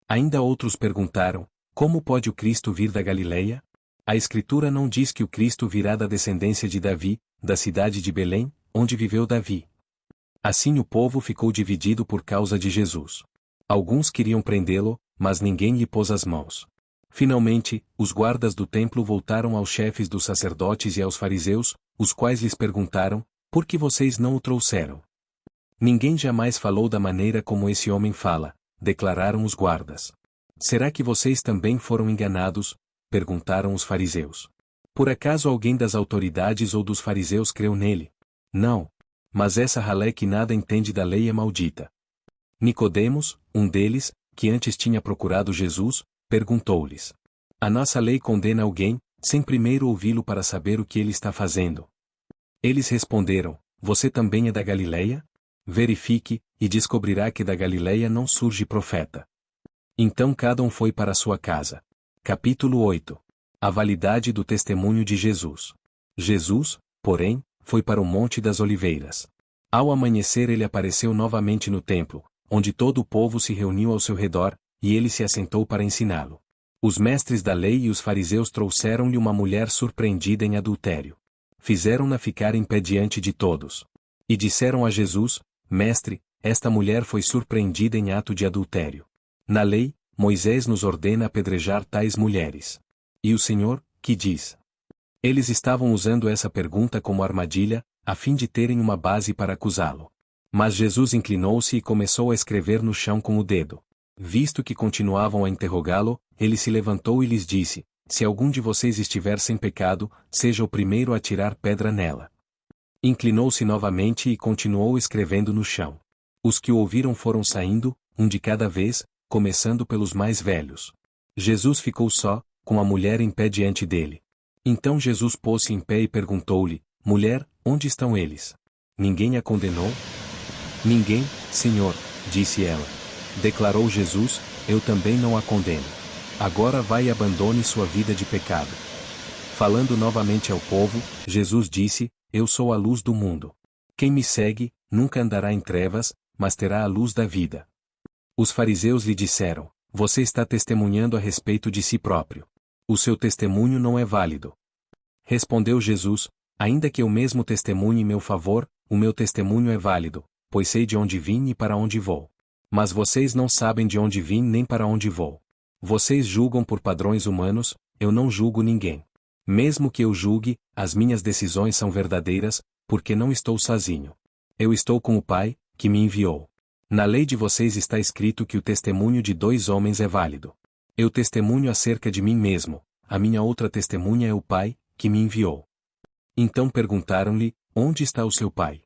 Ainda outros perguntaram: Como pode o Cristo vir da Galileia? A Escritura não diz que o Cristo virá da descendência de Davi, da cidade de Belém, onde viveu Davi. Assim o povo ficou dividido por causa de Jesus. Alguns queriam prendê-lo, mas ninguém lhe pôs as mãos. Finalmente, os guardas do templo voltaram aos chefes dos sacerdotes e aos fariseus, os quais lhes perguntaram: Por que vocês não o trouxeram? Ninguém jamais falou da maneira como esse homem fala, declararam os guardas. Será que vocês também foram enganados? Perguntaram os fariseus. Por acaso alguém das autoridades ou dos fariseus creu nele? Não. Mas essa ralé que nada entende da lei é maldita. Nicodemos, um deles, que antes tinha procurado Jesus, perguntou-lhes: A nossa lei condena alguém, sem primeiro ouvi-lo para saber o que ele está fazendo? Eles responderam: Você também é da Galileia? Verifique, e descobrirá que da Galileia não surge profeta. Então cada um foi para sua casa. Capítulo 8. A validade do testemunho de Jesus. Jesus, porém, foi para o Monte das Oliveiras. Ao amanhecer ele apareceu novamente no templo, onde todo o povo se reuniu ao seu redor, e ele se assentou para ensiná-lo. Os mestres da lei e os fariseus trouxeram-lhe uma mulher surpreendida em adultério. Fizeram-na ficar em pé diante de todos. E disseram a Jesus: Mestre, esta mulher foi surpreendida em ato de adultério. Na lei, Moisés nos ordena apedrejar tais mulheres. E o Senhor, que diz? Eles estavam usando essa pergunta como armadilha, a fim de terem uma base para acusá-lo. Mas Jesus inclinou-se e começou a escrever no chão com o dedo. Visto que continuavam a interrogá-lo, ele se levantou e lhes disse: Se algum de vocês estiver sem pecado, seja o primeiro a tirar pedra nela. Inclinou-se novamente e continuou escrevendo no chão. Os que o ouviram foram saindo, um de cada vez, começando pelos mais velhos. Jesus ficou só, com a mulher em pé diante dele. Então Jesus pôs-se em pé e perguntou-lhe: Mulher, onde estão eles? Ninguém a condenou? Ninguém, Senhor, disse ela. Declarou Jesus: Eu também não a condeno. Agora vai e abandone sua vida de pecado. Falando novamente ao povo, Jesus disse: Eu sou a luz do mundo. Quem me segue, nunca andará em trevas, mas terá a luz da vida. Os fariseus lhe disseram: Você está testemunhando a respeito de si próprio. O seu testemunho não é válido. Respondeu Jesus: Ainda que eu mesmo testemunhe em meu favor, o meu testemunho é válido, pois sei de onde vim e para onde vou. Mas vocês não sabem de onde vim nem para onde vou. Vocês julgam por padrões humanos, eu não julgo ninguém. Mesmo que eu julgue, as minhas decisões são verdadeiras, porque não estou sozinho. Eu estou com o Pai, que me enviou. Na lei de vocês está escrito que o testemunho de 2 homens é válido. Eu testemunho acerca de mim mesmo, a minha outra testemunha é o Pai, que me enviou. Então perguntaram-lhe: Onde está o seu Pai?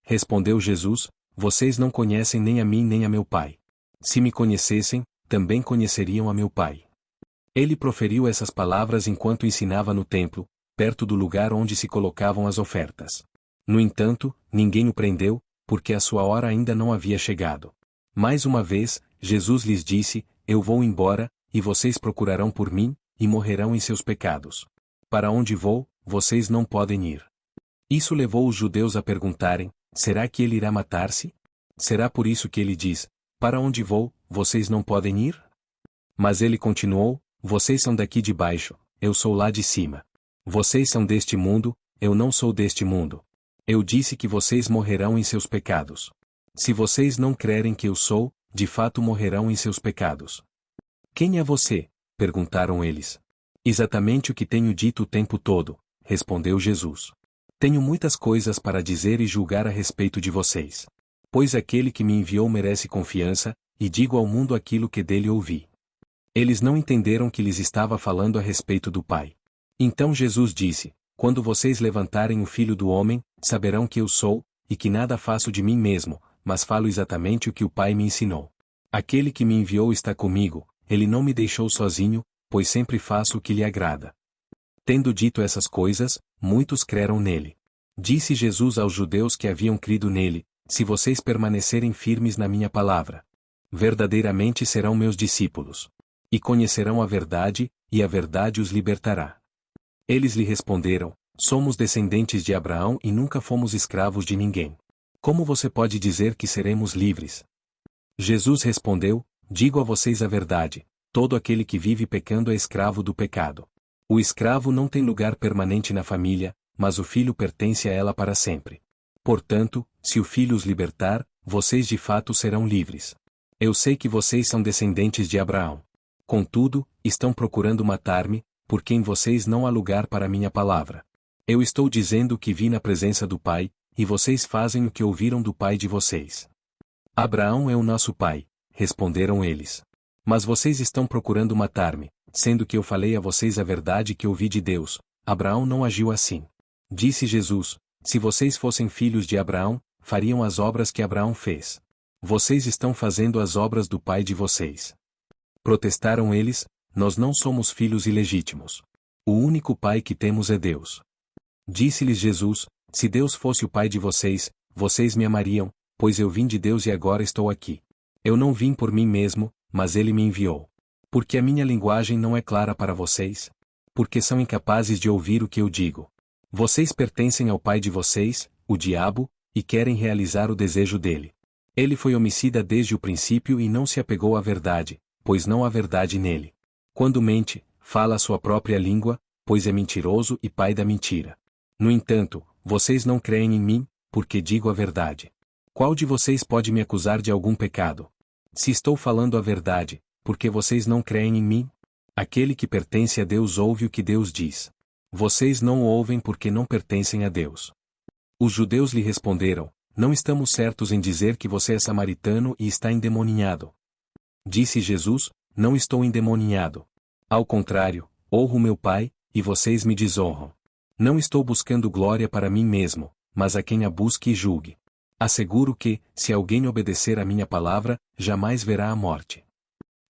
Respondeu Jesus: Vocês não conhecem nem a mim nem a meu Pai. Se me conhecessem, também conheceriam a meu Pai. Ele proferiu essas palavras enquanto ensinava no templo, perto do lugar onde se colocavam as ofertas. No entanto, ninguém o prendeu, porque a sua hora ainda não havia chegado. Mais uma vez, Jesus lhes disse: Eu vou embora, e vocês procurarão por mim, e morrerão em seus pecados. Para onde vou, vocês não podem ir. Isso levou os judeus a perguntarem: Será que ele irá matar-se? Será por isso que ele diz: Para onde vou, vocês não podem ir? Mas ele continuou: Vocês são daqui de baixo, eu sou lá de cima. Vocês são deste mundo, eu não sou deste mundo. Eu disse que vocês morrerão em seus pecados. Se vocês não crerem que eu sou, de fato morrerão em seus pecados. Quem é você? Perguntaram eles. Exatamente o que tenho dito o tempo todo, respondeu Jesus. Tenho muitas coisas para dizer e julgar a respeito de vocês. Pois aquele que me enviou merece confiança, e digo ao mundo aquilo que dele ouvi. Eles não entenderam que lhes estava falando a respeito do Pai. Então Jesus disse: Quando vocês levantarem o Filho do Homem, saberão que eu sou, e que nada faço de mim mesmo, mas falo exatamente o que o Pai me ensinou. Aquele que me enviou está comigo, ele não me deixou sozinho, pois sempre faço o que lhe agrada. Tendo dito essas coisas, muitos creram nele. Disse Jesus aos judeus que haviam crido nele: se vocês permanecerem firmes na minha palavra, verdadeiramente serão meus discípulos. E conhecerão a verdade, e a verdade os libertará. Eles lhe responderam: somos descendentes de Abraão e nunca fomos escravos de ninguém. Como você pode dizer que seremos livres? Jesus respondeu: digo a vocês a verdade, todo aquele que vive pecando é escravo do pecado. O escravo não tem lugar permanente na família, mas o filho pertence a ela para sempre. Portanto, se o filho os libertar, vocês de fato serão livres. Eu sei que vocês são descendentes de Abraão. Contudo, estão procurando matar-me, porque em vocês não há lugar para minha palavra. Eu estou dizendo o que vi na presença do Pai, e vocês fazem o que ouviram do pai de vocês. Abraão é o nosso pai, responderam eles. Mas vocês estão procurando matar-me, sendo que eu falei a vocês a verdade que ouvi de Deus. Abraão não agiu assim. Disse Jesus: se vocês fossem filhos de Abraão, fariam as obras que Abraão fez. Vocês estão fazendo as obras do pai de vocês. Protestaram eles: nós não somos filhos ilegítimos. O único pai que temos é Deus. Disse-lhes Jesus: se Deus fosse o pai de vocês, vocês me amariam, pois eu vim de Deus e agora estou aqui. Eu não vim por mim mesmo, mas ele me enviou. Porque a minha linguagem não é clara para vocês? Porque são incapazes de ouvir o que eu digo. Vocês pertencem ao pai de vocês, o diabo, e querem realizar o desejo dele. Ele foi homicida desde o princípio e não se apegou à verdade, pois não há verdade nele. Quando mente, fala a sua própria língua, pois é mentiroso e pai da mentira. No entanto, vocês não creem em mim, porque digo a verdade. Qual de vocês pode me acusar de algum pecado? Se estou falando a verdade, por que vocês não creem em mim? Aquele que pertence a Deus ouve o que Deus diz. Vocês não o ouvem porque não pertencem a Deus. Os judeus lhe responderam: não estamos certos em dizer que você é samaritano e está endemoninhado. Disse Jesus: não estou endemoninhado. Ao contrário, honro meu Pai, e vocês me desonram. Não estou buscando glória para mim mesmo, mas a quem a busque e julgue. Asseguro que, se alguém obedecer à minha palavra, jamais verá a morte.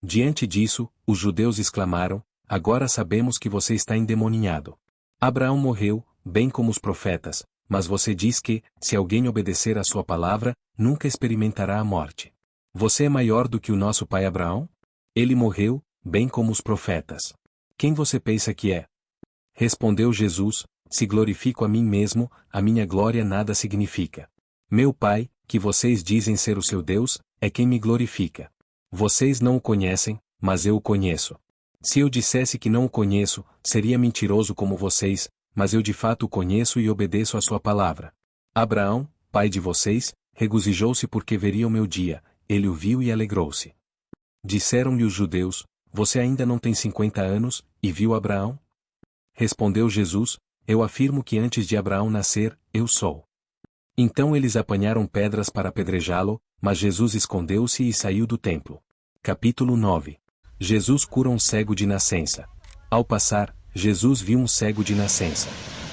Diante disso, os judeus exclamaram: agora sabemos que você está endemoninhado. Abraão morreu, bem como os profetas, mas você diz que, se alguém obedecer à sua palavra, nunca experimentará a morte. Você é maior do que o nosso pai Abraão? Ele morreu, bem como os profetas. Quem você pensa que é? Respondeu Jesus: se glorifico a mim mesmo, a minha glória nada significa. Meu Pai, que vocês dizem ser o seu Deus, é quem me glorifica. Vocês não o conhecem, mas eu o conheço. Se eu dissesse que não o conheço, seria mentiroso como vocês, mas eu de fato o conheço e obedeço à sua palavra. Abraão, pai de vocês, regozijou-se porque veria o meu dia, ele o viu e alegrou-se. Disseram-lhe os judeus: você ainda não tem 50 anos, e viu Abraão? Respondeu Jesus: eu afirmo que antes de Abraão nascer, eu sou. Então eles apanharam pedras para apedrejá-lo, mas Jesus escondeu-se e saiu do templo. Capítulo 9. Jesus cura um cego de nascença. Ao passar, Jesus viu um cego de nascença.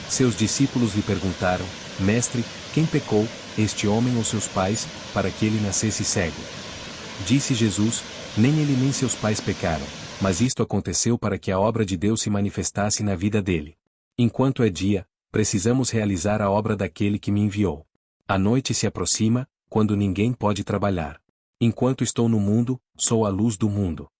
Seus discípulos lhe perguntaram: Mestre, quem pecou, este homem ou seus pais, para que ele nascesse cego? Disse Jesus: nem ele nem seus pais pecaram, mas isto aconteceu para que a obra de Deus se manifestasse na vida dele. Enquanto é dia, precisamos realizar a obra daquele que me enviou. A noite se aproxima, quando ninguém pode trabalhar. Enquanto estou no mundo, sou a luz do mundo.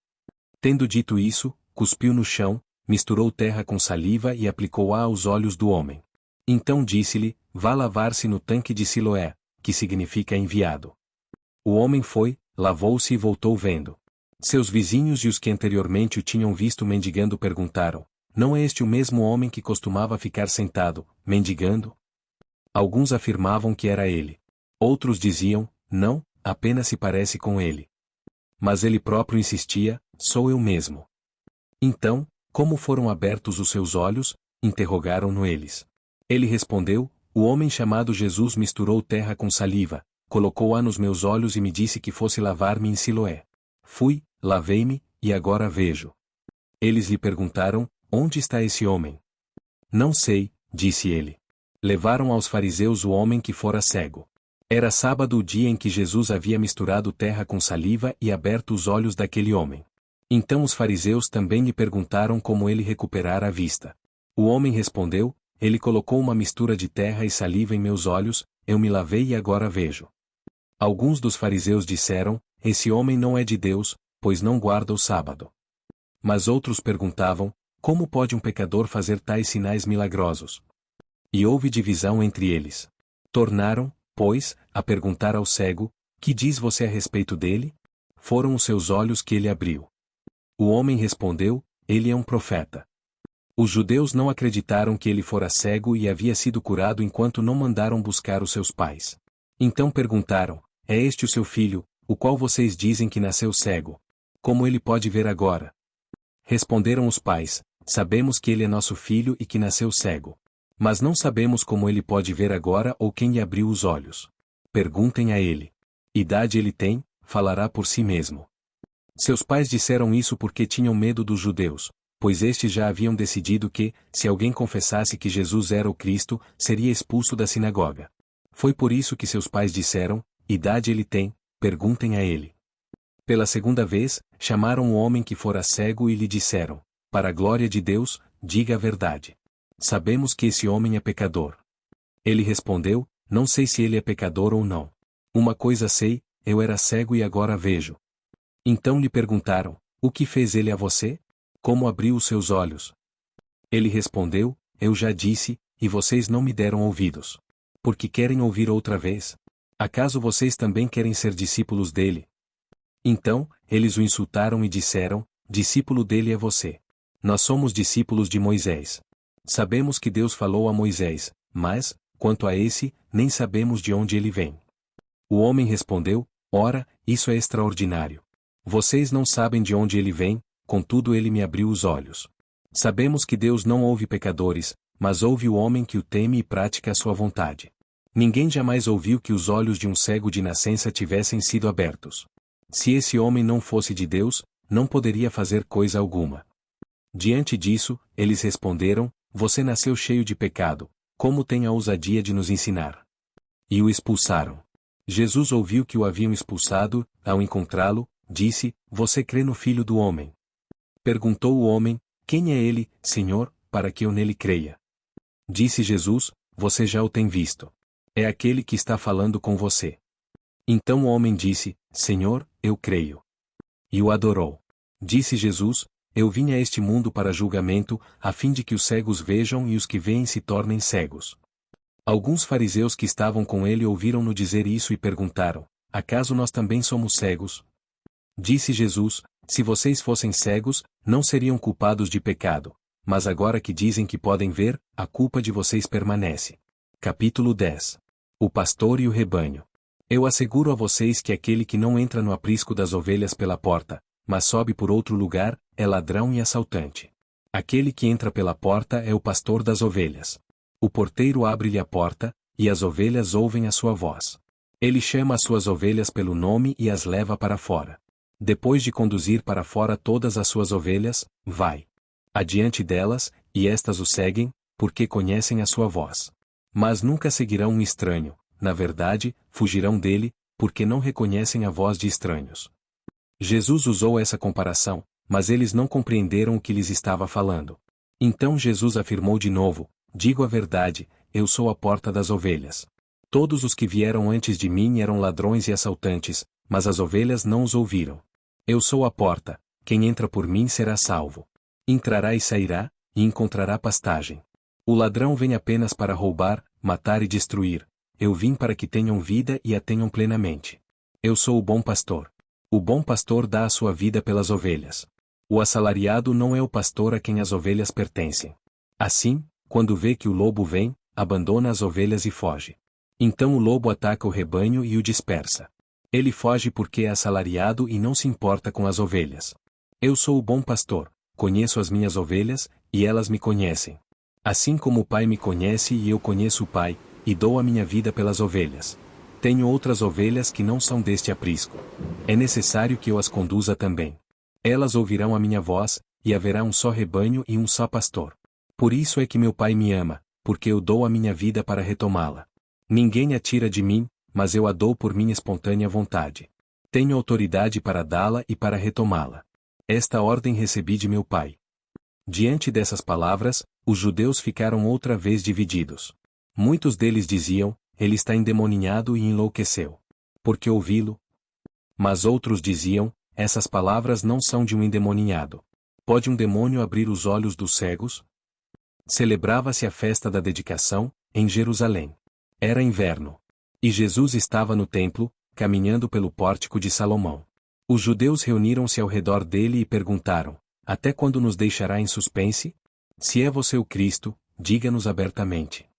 Tendo dito isso, cuspiu no chão, misturou terra com saliva e aplicou-a aos olhos do homem. Então disse-lhe: vá lavar-se no tanque de Siloé, que significa enviado. O homem foi, lavou-se e voltou vendo. Seus vizinhos e os que anteriormente o tinham visto mendigando perguntaram: não é este o mesmo homem que costumava ficar sentado, mendigando? Alguns afirmavam que era ele. Outros diziam: não, apenas se parece com ele. Mas ele próprio insistia: sou eu mesmo. Então, como foram abertos os seus olhos? Interrogaram-no eles. Ele respondeu: o homem chamado Jesus misturou terra com saliva, colocou-a nos meus olhos e me disse que fosse lavar-me em Siloé. Fui, lavei-me, e agora vejo. Eles lhe perguntaram: onde está esse homem? Não sei, disse ele. Levaram aos fariseus o homem que fora cego. Era sábado o dia em que Jesus havia misturado terra com saliva e aberto os olhos daquele homem. Então os fariseus também lhe perguntaram como ele recuperara a vista. O homem respondeu: Ele colocou uma mistura de terra e saliva em meus olhos, eu me lavei e agora vejo. Alguns dos fariseus disseram: Esse homem não é de Deus, pois não guarda o sábado. Mas outros perguntavam: Como pode um pecador fazer tais sinais milagrosos? E houve divisão entre eles. Tornaram, pois, a perguntar ao cego: Que diz você a respeito dele? Foram os seus olhos que ele abriu. O homem respondeu: Ele é um profeta. Os judeus não acreditaram que ele fora cego e havia sido curado enquanto não mandaram buscar os seus pais. Então perguntaram: É este o seu filho, o qual vocês dizem que nasceu cego? Como ele pode ver agora? Responderam os pais: Sabemos que ele é nosso filho e que nasceu cego. Mas não sabemos como ele pode ver agora ou quem lhe abriu os olhos. Perguntem a ele. Idade ele tem, falará por si mesmo. Seus pais disseram isso porque tinham medo dos judeus, pois estes já haviam decidido que, se alguém confessasse que Jesus era o Cristo, seria expulso da sinagoga. Foi por isso que seus pais disseram: Idade ele tem, perguntem a ele. Pela segunda vez, chamaram o homem que fora cego e lhe disseram: Para a glória de Deus, diga a verdade. Sabemos que esse homem é pecador. Ele respondeu: Não sei se ele é pecador ou não. Uma coisa sei, eu era cego e agora vejo. Então lhe perguntaram: O que fez ele a você? Como abriu os seus olhos? Ele respondeu: Eu já disse, e vocês não me deram ouvidos. Porque querem ouvir outra vez? Acaso vocês também querem ser discípulos dele? Então, eles o insultaram e disseram: Discípulo dele é você. Nós somos discípulos de Moisés. Sabemos que Deus falou a Moisés, mas, quanto a esse, nem sabemos de onde ele vem. O homem respondeu: Ora, isso é extraordinário. Vocês não sabem de onde ele vem, contudo ele me abriu os olhos. Sabemos que Deus não ouve pecadores, mas ouve o homem que o teme e pratica a sua vontade. Ninguém jamais ouviu que os olhos de um cego de nascença tivessem sido abertos. Se esse homem não fosse de Deus, não poderia fazer coisa alguma. Diante disso, eles responderam: Você nasceu cheio de pecado, como tem a ousadia de nos ensinar? E o expulsaram. Jesus ouviu que o haviam expulsado, ao encontrá-lo, disse: Você crê no Filho do Homem? Perguntou o homem: Quem é ele, Senhor, para que eu nele creia? Disse Jesus: Você já o tem visto. É aquele que está falando com você. Então o homem disse: Senhor, eu creio. E o adorou. Disse Jesus: Eu vim a este mundo para julgamento, a fim de que os cegos vejam e os que veem se tornem cegos. Alguns fariseus que estavam com ele ouviram-no dizer isso e perguntaram: Acaso nós também somos cegos? Disse Jesus: Se vocês fossem cegos, não seriam culpados de pecado, mas agora que dizem que podem ver, a culpa de vocês permanece. Capítulo 10. O pastor e o rebanho. Eu asseguro a vocês que aquele que não entra no aprisco das ovelhas pela porta, mas sobe por outro lugar, é ladrão e assaltante. Aquele que entra pela porta é o pastor das ovelhas. O porteiro abre-lhe a porta, e as ovelhas ouvem a sua voz. Ele chama as suas ovelhas pelo nome e as leva para fora. Depois de conduzir para fora todas as suas ovelhas, vai adiante delas, e estas o seguem, porque conhecem a sua voz. Mas nunca seguirão um estranho, na verdade, fugirão dele, porque não reconhecem a voz de estranhos. Jesus usou essa comparação, mas eles não compreenderam o que lhes estava falando. Então Jesus afirmou de novo: Digo a verdade, eu sou a porta das ovelhas. Todos os que vieram antes de mim eram ladrões e assaltantes, mas as ovelhas não os ouviram. Eu sou a porta, quem entra por mim será salvo. Entrará e sairá, e encontrará pastagem. O ladrão vem apenas para roubar, matar e destruir. Eu vim para que tenham vida e a tenham plenamente. Eu sou o bom pastor. O bom pastor dá a sua vida pelas ovelhas. O assalariado não é o pastor a quem as ovelhas pertencem. Assim, quando vê que o lobo vem, abandona as ovelhas e foge. Então o lobo ataca o rebanho e o dispersa. Ele foge porque é assalariado e não se importa com as ovelhas. Eu sou o bom pastor, conheço as minhas ovelhas, e elas me conhecem. Assim como o Pai me conhece e eu conheço o Pai, e dou a minha vida pelas ovelhas. Tenho outras ovelhas que não são deste aprisco. É necessário que eu as conduza também. Elas ouvirão a minha voz, e haverá um só rebanho e um só pastor. Por isso é que meu Pai me ama, porque eu dou a minha vida para retomá-la. Ninguém a tira de mim, mas eu a dou por minha espontânea vontade. Tenho autoridade para dá-la e para retomá-la. Esta ordem recebi de meu Pai. Diante dessas palavras, os judeus ficaram outra vez divididos. Muitos deles diziam, ele está endemoninhado e enlouqueceu. Por que ouvi-lo? Mas outros diziam, essas palavras não são de um endemoninhado. Pode um demônio abrir os olhos dos cegos? Celebrava-se a festa da dedicação, em Jerusalém. Era inverno. E Jesus estava no templo, caminhando pelo pórtico de Salomão. Os judeus reuniram-se ao redor dele e perguntaram, até quando nos deixará em suspense? Se é você o Cristo, diga-nos abertamente.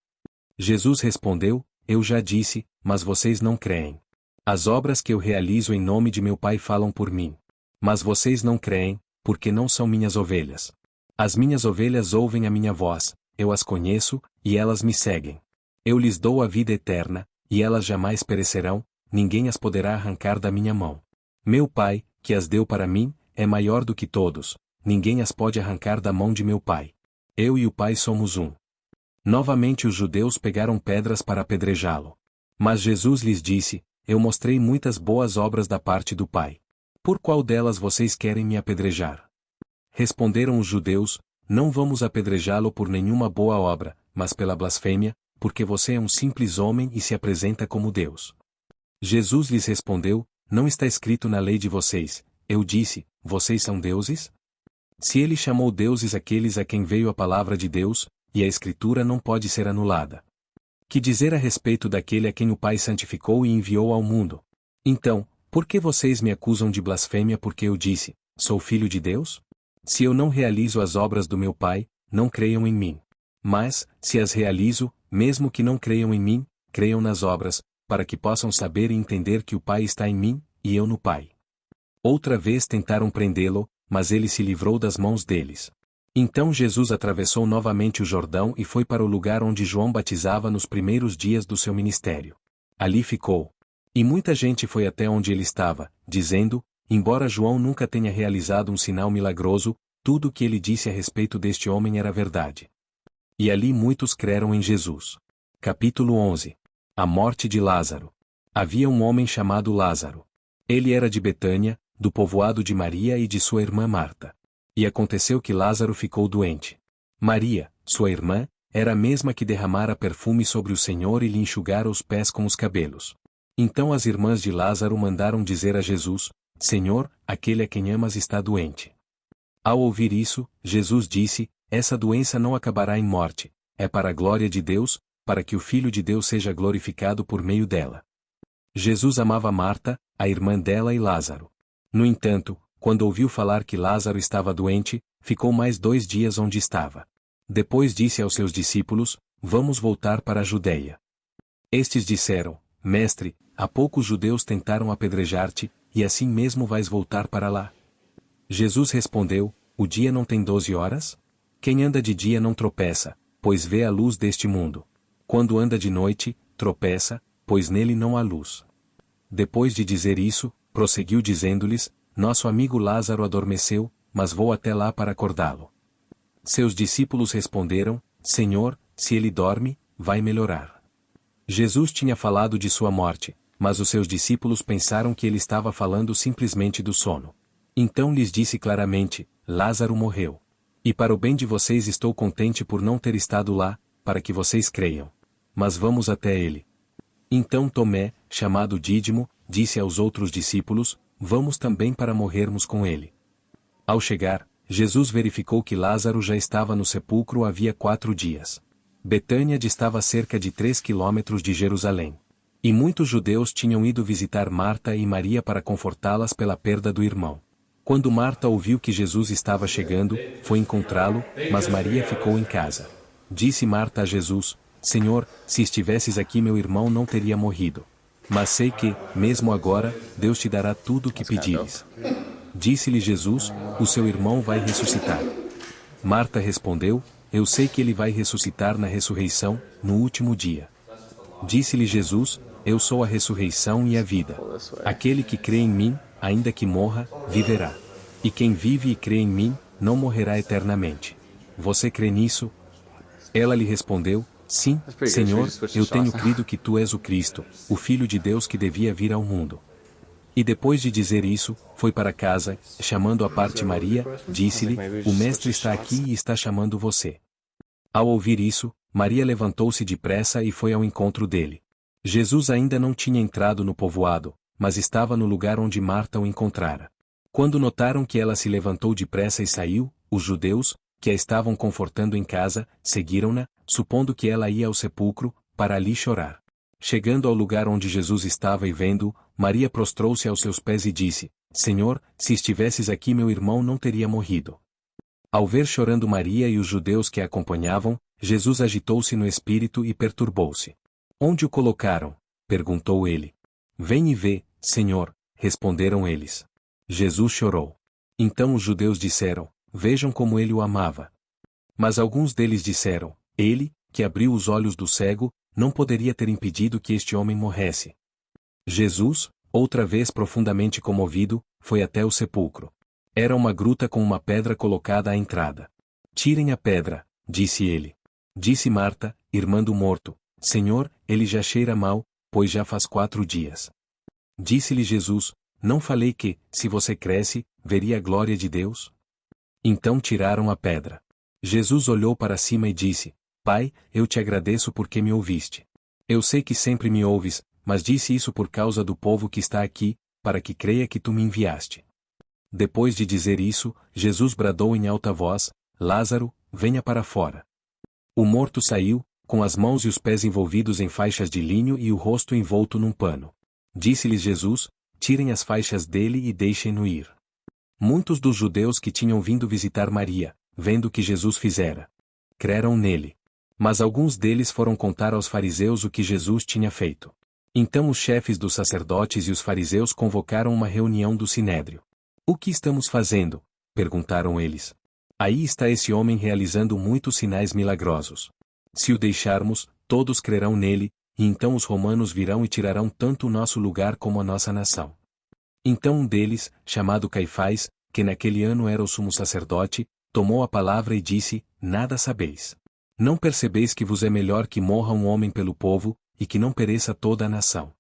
Jesus respondeu, eu já disse, mas vocês não creem. As obras que eu realizo em nome de meu Pai falam por mim. Mas vocês não creem, porque não são minhas ovelhas. As minhas ovelhas ouvem a minha voz, eu as conheço, e elas me seguem. Eu lhes dou a vida eterna, e elas jamais perecerão, ninguém as poderá arrancar da minha mão. Meu Pai, que as deu para mim, é maior do que todos, ninguém as pode arrancar da mão de meu Pai. Eu e o Pai somos um. Novamente os judeus pegaram pedras para apedrejá-lo. Mas Jesus lhes disse, eu mostrei muitas boas obras da parte do Pai. Por qual delas vocês querem me apedrejar? Responderam os judeus, não vamos apedrejá-lo por nenhuma boa obra, mas pela blasfêmia, porque você é um simples homem e se apresenta como Deus. Jesus lhes respondeu, não está escrito na lei de vocês, eu disse, vocês são deuses? Se ele chamou deuses aqueles a quem veio a palavra de Deus, e a Escritura não pode ser anulada. Que dizer a respeito daquele a quem o Pai santificou e enviou ao mundo? Então, por que vocês me acusam de blasfêmia porque eu disse, sou filho de Deus? Se eu não realizo as obras do meu Pai, não creiam em mim. Mas, se as realizo, mesmo que não creiam em mim, creiam nas obras, para que possam saber e entender que o Pai está em mim, e eu no Pai. Outra vez tentaram prendê-lo, mas ele se livrou das mãos deles. Então Jesus atravessou novamente o Jordão e foi para o lugar onde João batizava nos primeiros dias do seu ministério. Ali ficou. E muita gente foi até onde ele estava, dizendo, embora João nunca tenha realizado um sinal milagroso, tudo o que ele disse a respeito deste homem era verdade. E ali muitos creram em Jesus. Capítulo 11. A morte de Lázaro. Havia um homem chamado Lázaro. Ele era de Betânia, do povoado de Maria e de sua irmã Marta. E aconteceu que Lázaro ficou doente. Maria, sua irmã, era a mesma que derramara perfume sobre o Senhor e lhe enxugara os pés com os cabelos. Então as irmãs de Lázaro mandaram dizer a Jesus, Senhor, aquele a quem amas está doente. Ao ouvir isso, Jesus disse, essa doença não acabará em morte, é para a glória de Deus, para que o Filho de Deus seja glorificado por meio dela. Jesus amava Marta, a irmã dela e Lázaro. No entanto, quando ouviu falar que Lázaro estava doente, ficou mais 2 dias onde estava. Depois disse aos seus discípulos, vamos voltar para a Judeia. Estes disseram, Mestre, há pouco os judeus tentaram apedrejar-te, e assim mesmo vais voltar para lá? Jesus respondeu, o dia não tem 12 horas? Quem anda de dia não tropeça, pois vê a luz deste mundo. Quando anda de noite, tropeça, pois nele não há luz. Depois de dizer isso, prosseguiu dizendo-lhes, nosso amigo Lázaro adormeceu, mas vou até lá para acordá-lo. Seus discípulos responderam, Senhor, se ele dorme, vai melhorar. Jesus tinha falado de sua morte, mas os seus discípulos pensaram que ele estava falando simplesmente do sono. Então lhes disse claramente, Lázaro morreu. E para o bem de vocês estou contente por não ter estado lá, para que vocês creiam. Mas vamos até ele. Então Tomé, chamado Dídimo, disse aos outros discípulos, vamos também para morrermos com ele. Ao chegar, Jesus verificou que Lázaro já estava no sepulcro havia 4 dias. Betânia distava a cerca de 3 quilômetros de Jerusalém. E muitos judeus tinham ido visitar Marta e Maria para confortá-las pela perda do irmão. Quando Marta ouviu que Jesus estava chegando, foi encontrá-lo, mas Maria ficou em casa. Disse Marta a Jesus, Senhor, se estivesses aqui meu irmão não teria morrido. Mas sei que, mesmo agora, Deus te dará tudo o que pedires. Disse-lhe Jesus, o seu irmão vai ressuscitar. Marta respondeu, eu sei que ele vai ressuscitar na ressurreição, no último dia. Disse-lhe Jesus, eu sou a ressurreição e a vida. Aquele que crê em mim, ainda que morra, viverá. E quem vive e crê em mim, não morrerá eternamente. Você crê nisso? Ela lhe respondeu, sim, Senhor, eu tenho crido que tu és o Cristo, o Filho de Deus que devia vir ao mundo. E depois de dizer isso, foi para casa, chamando à parte Maria, disse-lhe: O mestre está aqui e está chamando você. Ao ouvir isso, Maria levantou-se depressa e foi ao encontro dele. Jesus ainda não tinha entrado no povoado, mas estava no lugar onde Marta o encontrara. Quando notaram que ela se levantou depressa e saiu, os judeus, que a estavam confortando em casa, seguiram-na, supondo que ela ia ao sepulcro, para ali chorar. Chegando ao lugar onde Jesus estava e vendo-o, Maria prostrou-se aos seus pés e disse: Senhor, se estivesses aqui meu irmão não teria morrido. Ao ver chorando Maria e os judeus que a acompanhavam, Jesus agitou-se no espírito e perturbou-se. Onde o colocaram? Perguntou ele. Vem e vê, Senhor, responderam eles. Jesus chorou. Então os judeus disseram: Vejam como ele o amava. Mas alguns deles disseram: Ele, que abriu os olhos do cego, não poderia ter impedido que este homem morresse. Jesus, outra vez profundamente comovido, foi até o sepulcro. Era uma gruta com uma pedra colocada à entrada. Tirem a pedra, disse ele. Disse Marta, irmã do morto: Senhor, ele já cheira mal, pois já faz 4 dias. Disse-lhe Jesus: Não falei que, se você cresce, veria a glória de Deus? Então tiraram a pedra. Jesus olhou para cima e disse: Pai, eu te agradeço porque me ouviste. Eu sei que sempre me ouves, mas disse isso por causa do povo que está aqui, para que creia que tu me enviaste. Depois de dizer isso, Jesus bradou em alta voz: Lázaro, venha para fora. O morto saiu, com as mãos e os pés envolvidos em faixas de linho e o rosto envolto num pano. Disse-lhes Jesus: Tirem as faixas dele e deixem-no ir. Muitos dos judeus que tinham vindo visitar Maria, vendo o que Jesus fizera, creram nele. Mas alguns deles foram contar aos fariseus o que Jesus tinha feito. Então os chefes dos sacerdotes e os fariseus convocaram uma reunião do sinédrio. O que estamos fazendo? Perguntaram eles. Aí está esse homem realizando muitos sinais milagrosos. Se o deixarmos, todos crerão nele, e então os romanos virão e tirarão tanto o nosso lugar como a nossa nação. Então um deles, chamado Caifás, que naquele ano era o sumo sacerdote, tomou a palavra e disse: Nada sabeis. Não percebeis que vos é melhor que morra um homem pelo povo, e que não pereça toda a nação?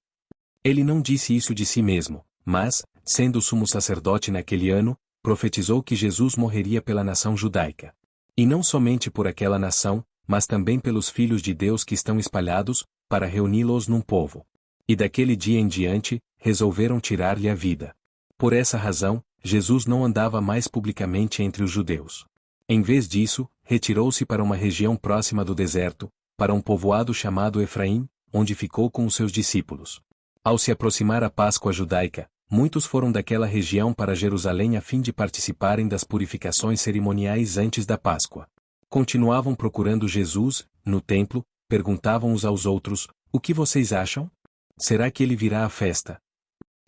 Ele não disse isso de si mesmo, mas, sendo o sumo sacerdote naquele ano, profetizou que Jesus morreria pela nação judaica. E não somente por aquela nação, mas também pelos filhos de Deus que estão espalhados, para reuni-los num povo. E daquele dia em diante, resolveram tirar-lhe a vida. Por essa razão, Jesus não andava mais publicamente entre os judeus. Em vez disso, retirou-se para uma região próxima do deserto, para um povoado chamado Efraim, onde ficou com os seus discípulos. Ao se aproximar a Páscoa judaica, muitos foram daquela região para Jerusalém a fim de participarem das purificações cerimoniais antes da Páscoa. Continuavam procurando Jesus, no templo, perguntavam uns aos outros: O que vocês acham? Será que ele virá à festa?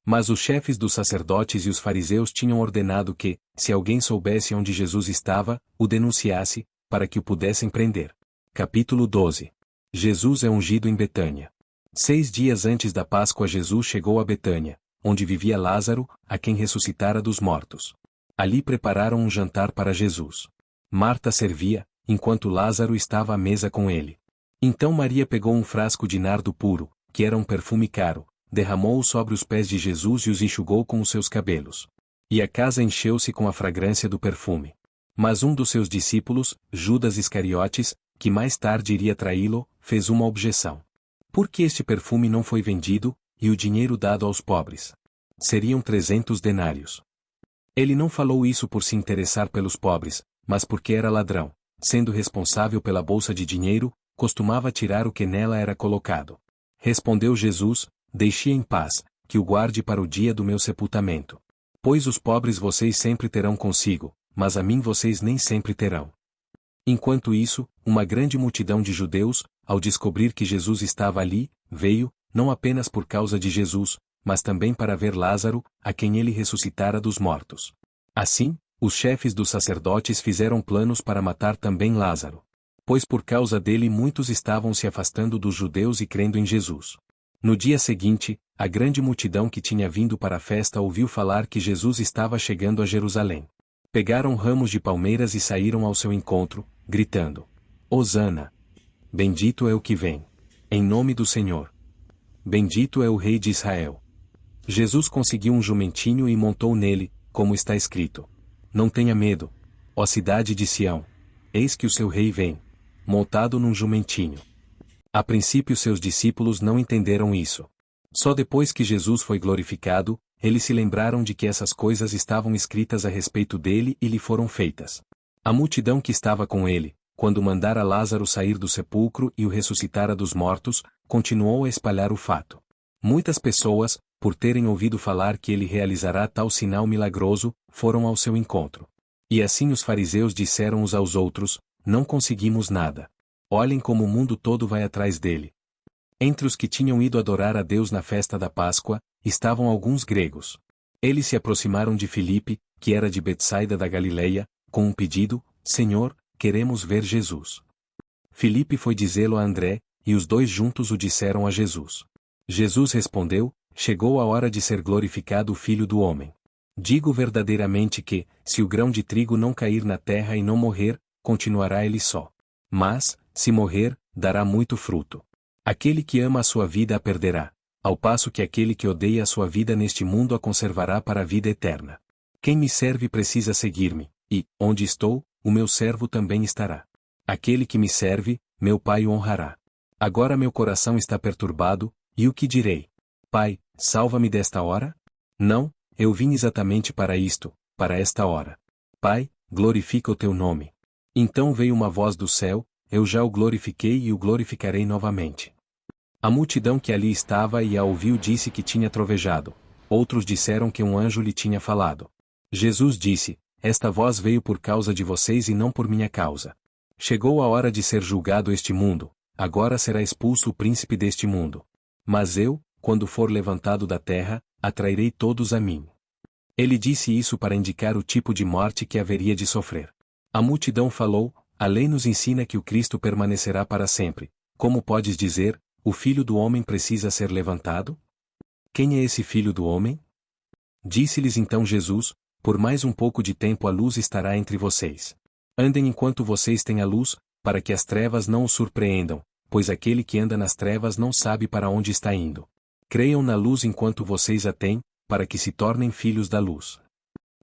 Mas os chefes dos sacerdotes e os fariseus tinham ordenado que, se alguém soubesse onde Jesus estava, o denunciasse, para que o pudessem prender. Capítulo 12. Jesus é ungido em Betânia. 6 dias antes da Páscoa Jesus chegou a Betânia, onde vivia Lázaro, a quem ressuscitara dos mortos. Ali prepararam um jantar para Jesus. Marta servia, enquanto Lázaro estava à mesa com ele. Então Maria pegou um frasco de nardo puro, que era um perfume caro, derramou-o sobre os pés de Jesus e os enxugou com os seus cabelos. E a casa encheu-se com a fragrância do perfume. Mas um dos seus discípulos, Judas Iscariotes, que mais tarde iria traí-lo, fez uma objeção. Por que este perfume não foi vendido, e o dinheiro dado aos pobres? Seriam 300 denários. Ele não falou isso por se interessar pelos pobres, mas porque era ladrão. Sendo responsável pela bolsa de dinheiro, costumava tirar o que nela era colocado. Respondeu Jesus: Deixe-a em paz, que o guarde para o dia do meu sepultamento. Pois os pobres vocês sempre terão consigo, mas a mim vocês nem sempre terão. Enquanto isso, uma grande multidão de judeus, ao descobrir que Jesus estava ali, veio, não apenas por causa de Jesus, mas também para ver Lázaro, a quem ele ressuscitara dos mortos. Assim, os chefes dos sacerdotes fizeram planos para matar também Lázaro. Pois por causa dele muitos estavam se afastando dos judeus e crendo em Jesus. No dia seguinte, a grande multidão que tinha vindo para a festa ouviu falar que Jesus estava chegando a Jerusalém. Pegaram ramos de palmeiras e saíram ao seu encontro, gritando: Hosana! Bendito é o que vem. Em nome do Senhor. Bendito é o Rei de Israel. Jesus conseguiu um jumentinho e montou nele, como está escrito: Não tenha medo, ó cidade de Sião. Eis que o seu rei vem, montado num jumentinho. A princípio seus discípulos não entenderam isso. Só depois que Jesus foi glorificado, eles se lembraram de que essas coisas estavam escritas a respeito dele e lhe foram feitas. A multidão que estava com ele, quando mandara Lázaro sair do sepulcro e o ressuscitara dos mortos, continuou a espalhar o fato. Muitas pessoas, por terem ouvido falar que ele realizará tal sinal milagroso, foram ao seu encontro. E assim os fariseus disseram uns aos outros: Não conseguimos nada. Olhem como o mundo todo vai atrás dele. Entre os que tinham ido adorar a Deus na festa da Páscoa, estavam alguns gregos. Eles se aproximaram de Filipe, que era de Betsaida da Galileia, com um pedido: Senhor, queremos ver Jesus. Filipe foi dizê-lo a André, e os dois juntos o disseram a Jesus. Jesus respondeu: Chegou a hora de ser glorificado o Filho do Homem. Digo verdadeiramente que, se o grão de trigo não cair na terra e não morrer, continuará ele só. Mas, se morrer, dará muito fruto. Aquele que ama a sua vida a perderá, ao passo que aquele que odeia a sua vida neste mundo a conservará para a vida eterna. Quem me serve precisa seguir-me, e, onde estou, o meu servo também estará. Aquele que me serve, meu Pai o honrará. Agora meu coração está perturbado, e o que direi? Pai, salva-me desta hora? Não, eu vim exatamente para isto, para esta hora. Pai, glorifica o teu nome. Então veio uma voz do céu: Eu já o glorifiquei e o glorificarei novamente. A multidão que ali estava e a ouviu disse que tinha trovejado. Outros disseram que um anjo lhe tinha falado. Jesus disse: Esta voz veio por causa de vocês e não por minha causa. Chegou a hora de ser julgado este mundo, agora será expulso o príncipe deste mundo. Mas eu, quando for levantado da terra, atrairei todos a mim. Ele disse isso para indicar o tipo de morte que haveria de sofrer. A multidão falou: A lei nos ensina que o Cristo permanecerá para sempre. Como podes dizer: O Filho do Homem precisa ser levantado? Quem é esse Filho do Homem? Disse-lhes então Jesus: Por mais um pouco de tempo a luz estará entre vocês. Andem enquanto vocês têm a luz, para que as trevas não os surpreendam, pois aquele que anda nas trevas não sabe para onde está indo. Creiam na luz enquanto vocês a têm, para que se tornem filhos da luz.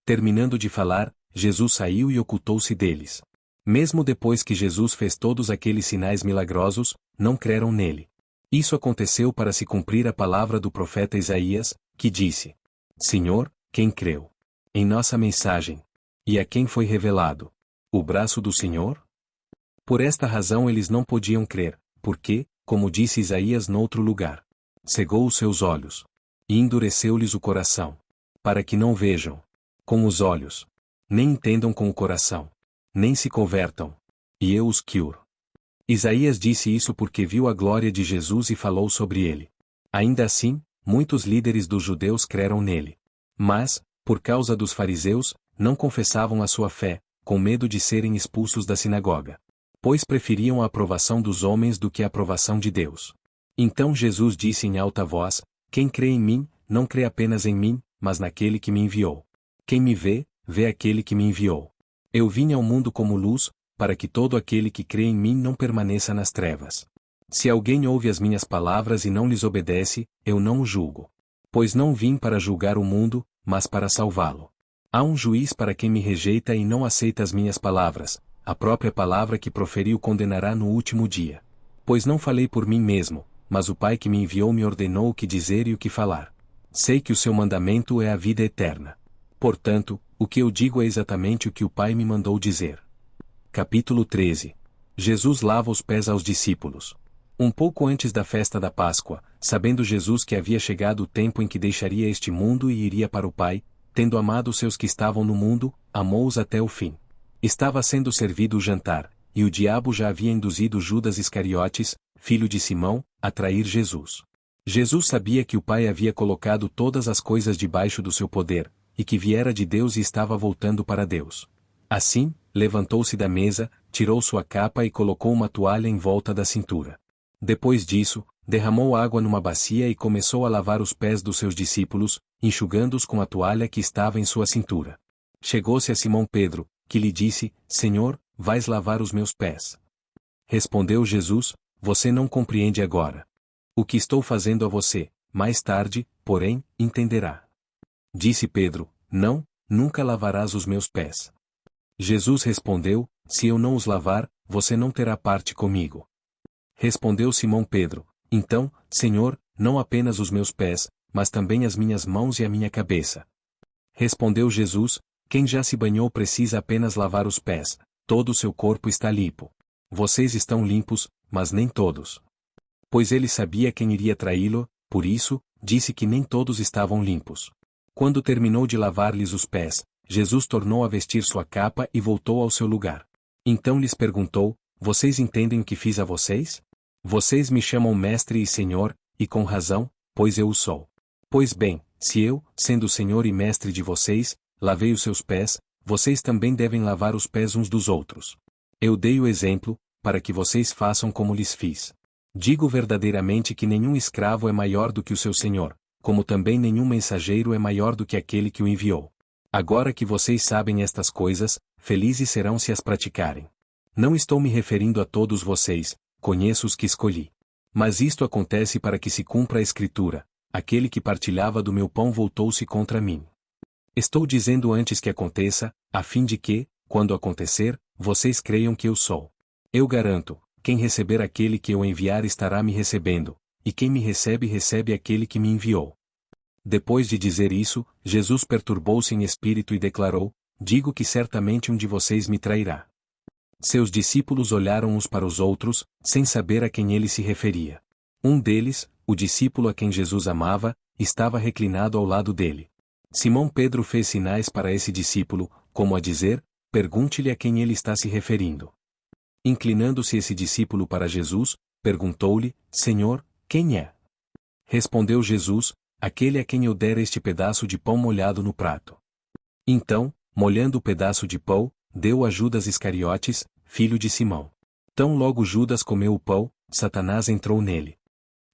Terminando de falar, Jesus saiu e ocultou-se deles. Mesmo depois que Jesus fez todos aqueles sinais milagrosos, não creram nele. Isso aconteceu para se cumprir a palavra do profeta Isaías, que disse: Senhor, quem creu em nossa mensagem? E a quem foi revelado o braço do Senhor? Por esta razão eles não podiam crer, porque, como disse Isaías noutro lugar, cegou os seus olhos e endureceu-lhes o coração, para que não vejam com os olhos, nem entendam com o coração, nem se convertam, e eu os curo. Isaías disse isso porque viu a glória de Jesus e falou sobre ele. Ainda assim, muitos líderes dos judeus creram nele. Mas, por causa dos fariseus, não confessavam a sua fé, com medo de serem expulsos da sinagoga. Pois preferiam a aprovação dos homens do que a aprovação de Deus. Então Jesus disse em alta voz: Quem crê em mim, não crê apenas em mim, mas naquele que me enviou. Quem me vê, vê aquele que me enviou. Eu vim ao mundo como luz, para que todo aquele que crê em mim não permaneça nas trevas. Se alguém ouve as minhas palavras e não lhes obedece, eu não o julgo. Pois não vim para julgar o mundo, mas para salvá-lo. Há um juiz para quem me rejeita e não aceita as minhas palavras, a própria palavra que proferi o condenará no último dia. Pois não falei por mim mesmo, mas o Pai que me enviou me ordenou o que dizer e o que falar. Sei que o seu mandamento é a vida eterna. Portanto, o que eu digo é exatamente o que o Pai me mandou dizer. Capítulo 13. Jesus lava os pés aos discípulos. Um pouco antes da festa da Páscoa, sabendo Jesus que havia chegado o tempo em que deixaria este mundo e iria para o Pai, tendo amado os seus que estavam no mundo, amou-os até o fim. Estava sendo servido o jantar, e o diabo já havia induzido Judas Iscariotes, filho de Simão, a trair Jesus. Jesus sabia que o Pai havia colocado todas as coisas debaixo do seu poder, e que viera de Deus e estava voltando para Deus. Assim, levantou-se da mesa, tirou sua capa e colocou uma toalha em volta da cintura. Depois disso, derramou água numa bacia e começou a lavar os pés dos seus discípulos, enxugando-os com a toalha que estava em sua cintura. Chegou-se a Simão Pedro, que lhe disse: Senhor, vais lavar os meus pés? Respondeu Jesus: Você não compreende agora o que estou fazendo a você, mais tarde, porém, entenderá. Disse Pedro: Não, nunca lavarás os meus pés. Jesus respondeu: Se eu não os lavar, você não terá parte comigo. Respondeu Simão Pedro: Então, Senhor, não apenas os meus pés, mas também as minhas mãos e a minha cabeça. Respondeu Jesus: Quem já se banhou precisa apenas lavar os pés, todo o seu corpo está limpo. Vocês estão limpos, mas nem todos. Pois ele sabia quem iria traí-lo, por isso, disse que nem todos estavam limpos. Quando terminou de lavar-lhes os pés, Jesus tornou a vestir sua capa e voltou ao seu lugar. Então lhes perguntou: Vocês entendem o que fiz a vocês? Vocês me chamam Mestre e Senhor, e com razão, pois eu o sou. Pois bem, se eu, sendo Senhor e Mestre de vocês, lavei os seus pés, vocês também devem lavar os pés uns dos outros. Eu dei o exemplo, para que vocês façam como lhes fiz. Digo verdadeiramente que nenhum escravo é maior do que o seu senhor, como também nenhum mensageiro é maior do que aquele que o enviou. Agora que vocês sabem estas coisas, felizes serão se as praticarem. Não estou me referindo a todos vocês, conheço os que escolhi. Mas isto acontece para que se cumpra a Escritura: aquele que partilhava do meu pão voltou-se contra mim. Estou dizendo antes que aconteça, a fim de que, quando acontecer, vocês creiam que eu sou. Eu garanto: quem receber aquele que eu enviar estará me recebendo, e quem me recebe recebe aquele que me enviou. Depois de dizer isso, Jesus perturbou-se em espírito e declarou: Digo que certamente um de vocês me trairá. Seus discípulos olharam uns para os outros, sem saber a quem ele se referia. Um deles, o discípulo a quem Jesus amava, estava reclinado ao lado dele. Simão Pedro fez sinais para esse discípulo, como a dizer: Pergunte-lhe a quem ele está se referindo. Inclinando-se esse discípulo para Jesus, perguntou-lhe: Senhor, quem é? Respondeu Jesus: Aquele a quem eu der este pedaço de pão molhado no prato. Então, molhando o pedaço de pão, deu a Judas Iscariotes, filho de Simão. Tão logo Judas comeu o pão, Satanás entrou nele.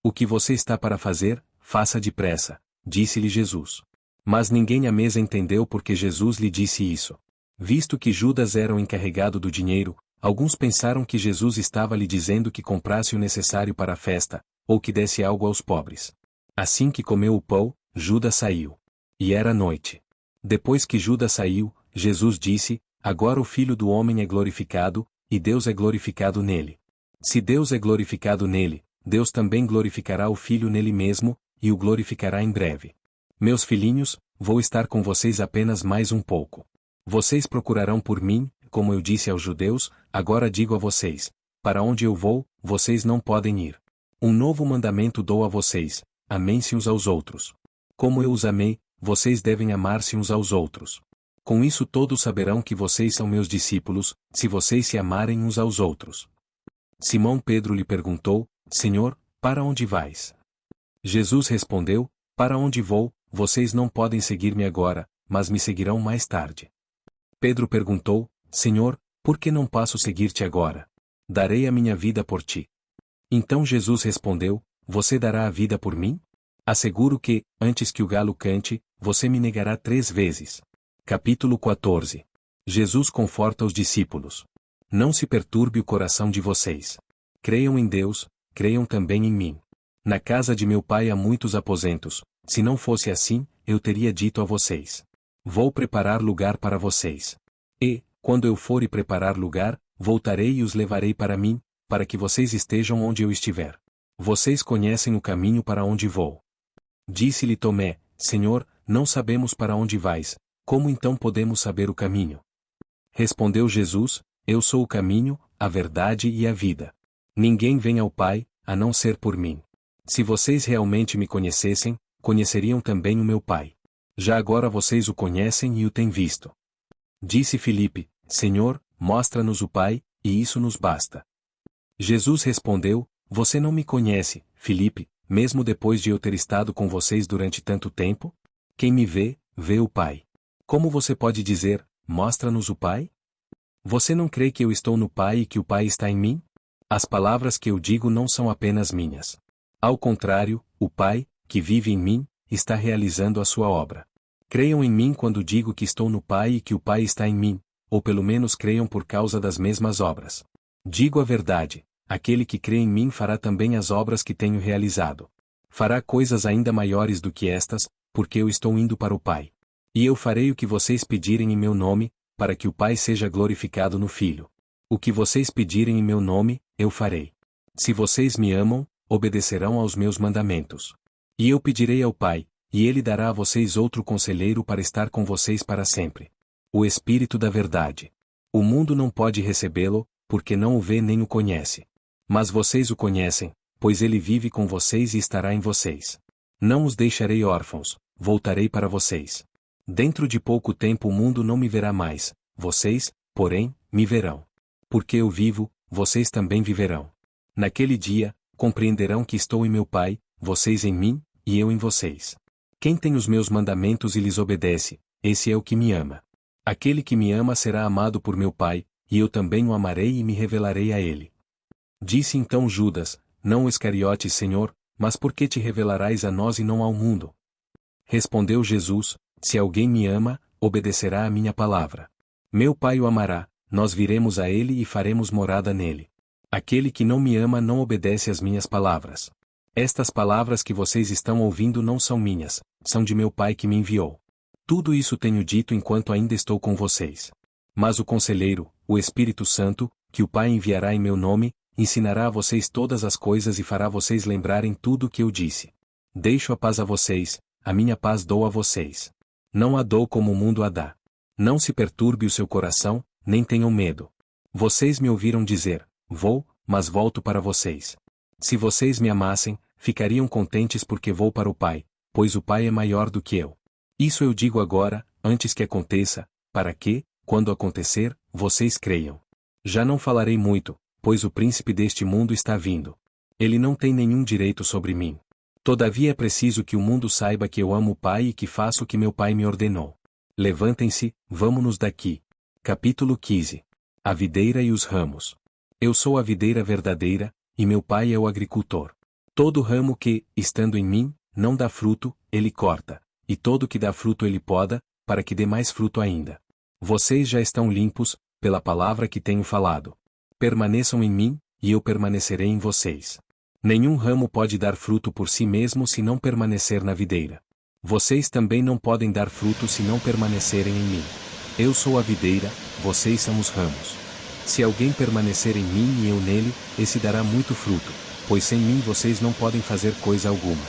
O que você está para fazer, faça depressa, disse-lhe Jesus. Mas ninguém à mesa entendeu porque Jesus lhe disse isso. Visto que Judas era o encarregado do dinheiro, alguns pensaram que Jesus estava lhe dizendo que comprasse o necessário para a festa, ou que desse algo aos pobres. Assim que comeu o pão, Judas saiu. E era noite. Depois que Judas saiu, Jesus disse: Agora o Filho do Homem é glorificado, e Deus é glorificado nele. Se Deus é glorificado nele, Deus também glorificará o Filho nele mesmo, e o glorificará em breve. Meus filhinhos, vou estar com vocês apenas mais um pouco. Vocês procurarão por mim, como eu disse aos judeus, agora digo a vocês: para onde eu vou, vocês não podem ir. Um novo mandamento dou a vocês: amem-se uns aos outros. Como eu os amei, vocês devem amar-se uns aos outros. Com isso todos saberão que vocês são meus discípulos, se vocês se amarem uns aos outros. Simão Pedro lhe perguntou: Senhor, para onde vais? Jesus respondeu: Para onde vou, vocês não podem seguir-me agora, mas me seguirão mais tarde. Pedro perguntou: Senhor, por que não passo seguir-te agora? Darei a minha vida por ti. Então Jesus respondeu: Você dará a vida por mim? Asseguro que, antes que o galo cante, você me negará 3 vezes. Capítulo 14. Jesus conforta os discípulos. Não se perturbe o coração de vocês. Creiam em Deus, creiam também em mim. Na casa de meu pai há muitos aposentos, se não fosse assim, eu teria dito a vocês. Vou preparar lugar para vocês. E, quando eu for e preparar lugar, voltarei e os levarei para mim, para que vocês estejam onde eu estiver. Vocês conhecem o caminho para onde vou. Disse-lhe Tomé: Senhor, não sabemos para onde vais, como então podemos saber o caminho? Respondeu Jesus: Eu sou o caminho, a verdade e a vida. Ninguém vem ao Pai, a não ser por mim. Se vocês realmente me conhecessem, conheceriam também o meu Pai. Já agora vocês o conhecem e o têm visto. Disse Filipe: Senhor, mostra-nos o Pai, e isso nos basta. Jesus respondeu: Você não me conhece, Filipe, mesmo depois de eu ter estado com vocês durante tanto tempo? Quem me vê, vê o Pai. Como você pode dizer: Mostra-nos o Pai? Você não crê que eu estou no Pai e que o Pai está em mim? As palavras que eu digo não são apenas minhas. Ao contrário, o Pai, que vive em mim, está realizando a sua obra. Creiam em mim quando digo que estou no Pai e que o Pai está em mim, ou pelo menos creiam por causa das mesmas obras. Digo a verdade: aquele que crê em mim fará também as obras que tenho realizado. Fará coisas ainda maiores do que estas, porque eu estou indo para o Pai. E eu farei o que vocês pedirem em meu nome, para que o Pai seja glorificado no Filho. O que vocês pedirem em meu nome, eu farei. Se vocês me amam, obedecerão aos meus mandamentos. E eu pedirei ao Pai, e ele dará a vocês outro conselheiro para estar com vocês para sempre. O Espírito da Verdade. O mundo não pode recebê-lo, porque não o vê nem o conhece. Mas vocês o conhecem, pois ele vive com vocês e estará em vocês. Não os deixarei órfãos, voltarei para vocês. Dentro de pouco tempo o mundo não me verá mais, vocês, porém, me verão. Porque eu vivo, vocês também viverão. Naquele dia, compreenderão que estou em meu Pai, vocês em mim, e eu em vocês. Quem tem os meus mandamentos e lhes obedece, esse é o que me ama. Aquele que me ama será amado por meu Pai, e eu também o amarei e me revelarei a ele. Disse então Judas, não o Iscariotes, Senhor, mas por que te revelarás a nós e não ao mundo? Respondeu Jesus, se alguém me ama, obedecerá à minha palavra. Meu Pai o amará, nós viremos a ele e faremos morada nele. Aquele que não me ama não obedece às minhas palavras. Estas palavras que vocês estão ouvindo não são minhas, são de meu Pai que me enviou. Tudo isso tenho dito enquanto ainda estou com vocês. Mas o Conselheiro, o Espírito Santo, que o Pai enviará em meu nome, ensinará a vocês todas as coisas e fará vocês lembrarem tudo o que eu disse. Deixo a paz a vocês, a minha paz dou a vocês. Não a dou como o mundo a dá. Não se perturbe o seu coração, nem tenham medo. Vocês me ouviram dizer, vou, mas volto para vocês. Se vocês me amassem, ficariam contentes porque vou para o Pai, pois o Pai é maior do que eu. Isso eu digo agora, antes que aconteça, para que, quando acontecer, vocês creiam. Já não falarei muito, pois o príncipe deste mundo está vindo. Ele não tem nenhum direito sobre mim. Todavia é preciso que o mundo saiba que eu amo o Pai e que faço o que meu Pai me ordenou. Levantem-se, vamo-nos daqui. Capítulo 15. A videira e os ramos. Eu sou a videira verdadeira, e meu Pai é o agricultor. Todo ramo que, estando em mim, não dá fruto, ele corta, e todo que dá fruto ele poda, para que dê mais fruto ainda. Vocês já estão limpos, pela palavra que tenho falado. Permaneçam em mim, e eu permanecerei em vocês. Nenhum ramo pode dar fruto por si mesmo se não permanecer na videira. Vocês também não podem dar fruto se não permanecerem em mim. Eu sou a videira, vocês são os ramos. Se alguém permanecer em mim e eu nele, esse dará muito fruto, pois sem mim vocês não podem fazer coisa alguma.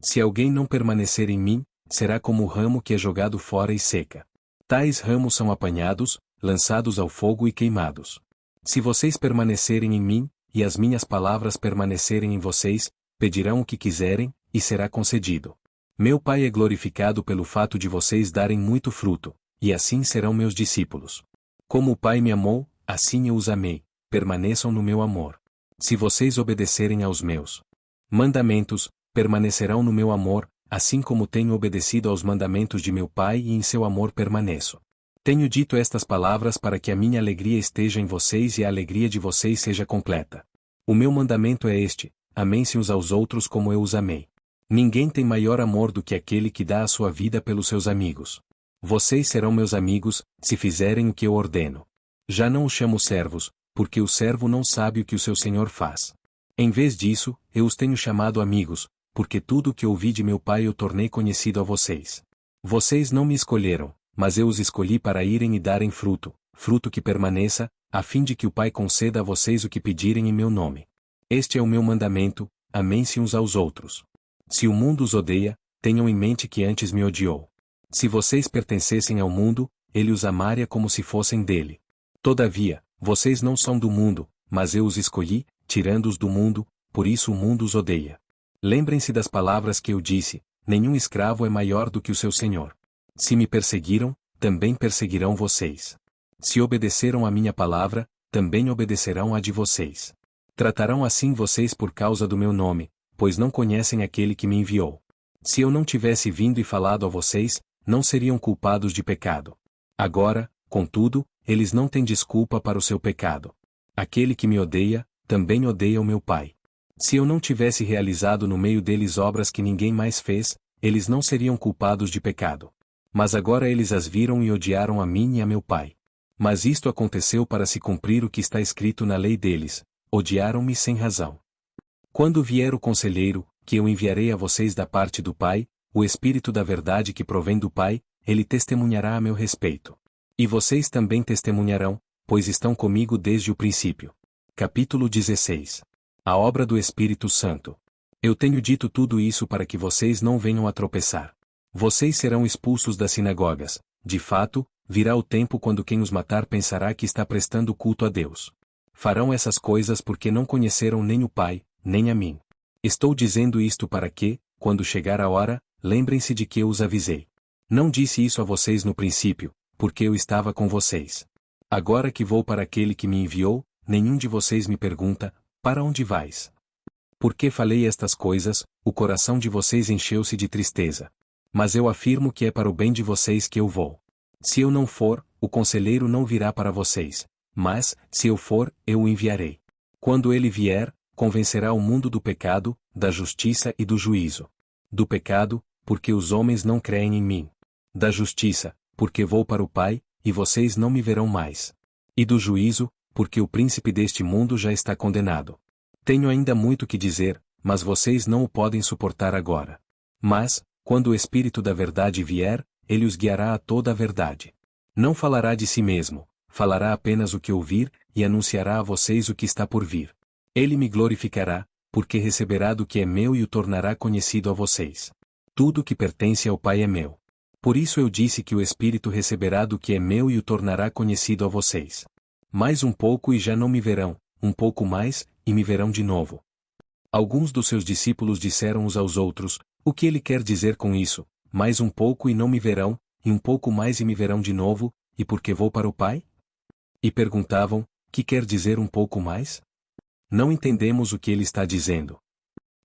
Se alguém não permanecer em mim, será como o ramo que é jogado fora e seca. Tais ramos são apanhados, lançados ao fogo e queimados. Se vocês permanecerem em mim, e as minhas palavras permanecerem em vocês, pedirão o que quiserem, e será concedido. Meu Pai é glorificado pelo fato de vocês darem muito fruto, e assim serão meus discípulos. Como o Pai me amou, assim eu os amei, permaneçam no meu amor. Se vocês obedecerem aos meus mandamentos, permanecerão no meu amor, assim como tenho obedecido aos mandamentos de meu Pai e em seu amor permaneço. Tenho dito estas palavras para que a minha alegria esteja em vocês e a alegria de vocês seja completa. O meu mandamento é este, amem-se uns aos outros como eu os amei. Ninguém tem maior amor do que aquele que dá a sua vida pelos seus amigos. Vocês serão meus amigos, se fizerem o que eu ordeno. Já não os chamo servos, porque o servo não sabe o que o seu senhor faz. Em vez disso, eu os tenho chamado amigos, porque tudo o que ouvi de meu Pai eu tornei conhecido a vocês. Vocês não me escolheram, mas eu os escolhi para irem e darem fruto, fruto que permaneça, a fim de que o Pai conceda a vocês o que pedirem em meu nome. Este é o meu mandamento, amem-se uns aos outros. Se o mundo os odeia, tenham em mente que antes me odiou. Se vocês pertencessem ao mundo, ele os amaria como se fossem dele. Todavia, vocês não são do mundo, mas eu os escolhi, tirando-os do mundo, por isso o mundo os odeia. Lembrem-se das palavras que eu disse, nenhum escravo é maior do que o seu senhor. Se me perseguiram, também perseguirão vocês. Se obedeceram à minha palavra, também obedecerão à de vocês. Tratarão assim vocês por causa do meu nome, pois não conhecem aquele que me enviou. Se eu não tivesse vindo e falado a vocês, não seriam culpados de pecado. Agora, contudo, eles não têm desculpa para o seu pecado. Aquele que me odeia, também odeia o meu Pai. Se eu não tivesse realizado no meio deles obras que ninguém mais fez, eles não seriam culpados de pecado. Mas agora eles as viram e odiaram a mim e a meu Pai. Mas isto aconteceu para se cumprir o que está escrito na lei deles, odiaram-me sem razão. Quando vier o Conselheiro, que eu enviarei a vocês da parte do Pai, o Espírito da verdade que provém do Pai, ele testemunhará a meu respeito. E vocês também testemunharão, pois estão comigo desde o princípio. Capítulo 16. A obra do Espírito Santo. Eu tenho dito tudo isso para que vocês não venham a tropeçar. Vocês serão expulsos das sinagogas. De fato, virá o tempo quando quem os matar pensará que está prestando culto a Deus. Farão essas coisas porque não conheceram nem o Pai, nem a mim. Estou dizendo isto para que, quando chegar a hora, lembrem-se de que eu os avisei. Não disse isso a vocês no princípio, porque eu estava com vocês. Agora que vou para aquele que me enviou, nenhum de vocês me pergunta: para onde vais? Porque falei estas coisas, o coração de vocês encheu-se de tristeza. Mas eu afirmo que é para o bem de vocês que eu vou. Se eu não for, o conselheiro não virá para vocês, mas, se eu for, eu o enviarei. Quando ele vier, convencerá o mundo do pecado, da justiça e do juízo. Do pecado, porque os homens não creem em mim. Da justiça, porque vou para o Pai, e vocês não me verão mais. E do juízo, porque o príncipe deste mundo já está condenado. Tenho ainda muito que dizer, mas vocês não o podem suportar agora. Mas, quando o Espírito da verdade vier, ele os guiará a toda a verdade. Não falará de si mesmo, falará apenas o que ouvir, e anunciará a vocês o que está por vir. Ele me glorificará, porque receberá do que é meu e o tornará conhecido a vocês. Tudo que pertence ao Pai é meu. Por isso eu disse que o Espírito receberá do que é meu e o tornará conhecido a vocês. Mais um pouco e já não me verão, um pouco mais, e me verão de novo. Alguns dos seus discípulos disseram uns aos outros: o que ele quer dizer com isso? Mais um pouco e não me verão, e um pouco mais e me verão de novo, e porque vou para o Pai? E perguntavam: que quer dizer um pouco mais? Não entendemos o que ele está dizendo.